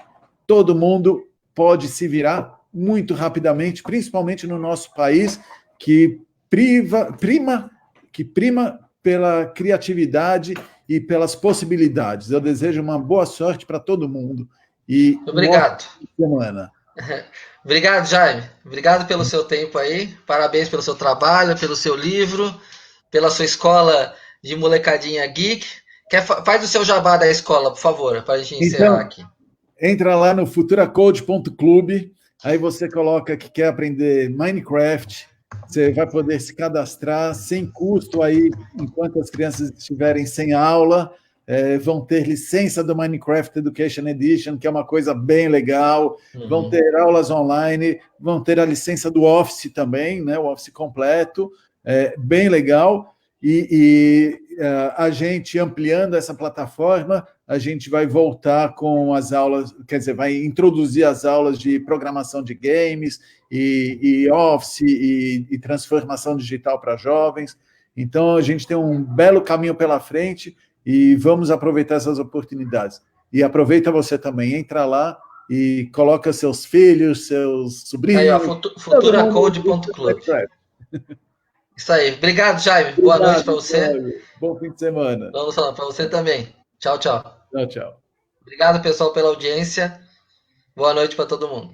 todo mundo pode se virar muito rapidamente, principalmente no nosso país, que prima pela criatividade e pelas possibilidades. Eu desejo uma boa sorte para todo mundo e um ótimo Obrigado. fim de semana. Obrigado, Jaime. Obrigado pelo seu tempo aí. Parabéns pelo seu trabalho, pelo seu livro, pela sua escola de molecadinha geek. Faz o seu jabá da escola, por favor, para a gente encerrar aqui. Entra lá no futuracode.club, aí você coloca que quer aprender Minecraft, você vai poder se cadastrar sem custo aí, enquanto as crianças estiverem sem aula, vão ter licença do Minecraft Education Edition, que é uma coisa bem legal, vão ter aulas online, vão ter a licença do Office também, né, o Office completo, bem legal, e a gente ampliando essa plataforma, a gente vai voltar com as aulas, quer dizer, vai introduzir as aulas de programação de games e Office e transformação digital para jovens. Então, a gente tem um belo caminho pela frente e vamos aproveitar essas oportunidades. E aproveita você também, entra lá e coloca seus filhos, seus sobrinhos... Aí, futuracode.club. Isso aí. Obrigado, Jaime. Boa noite para você. Jaime. Bom fim de semana. Vamos falar para você também. Tchau, tchau. Tchau, tchau. Obrigado, pessoal, pela audiência. Boa noite para todo mundo.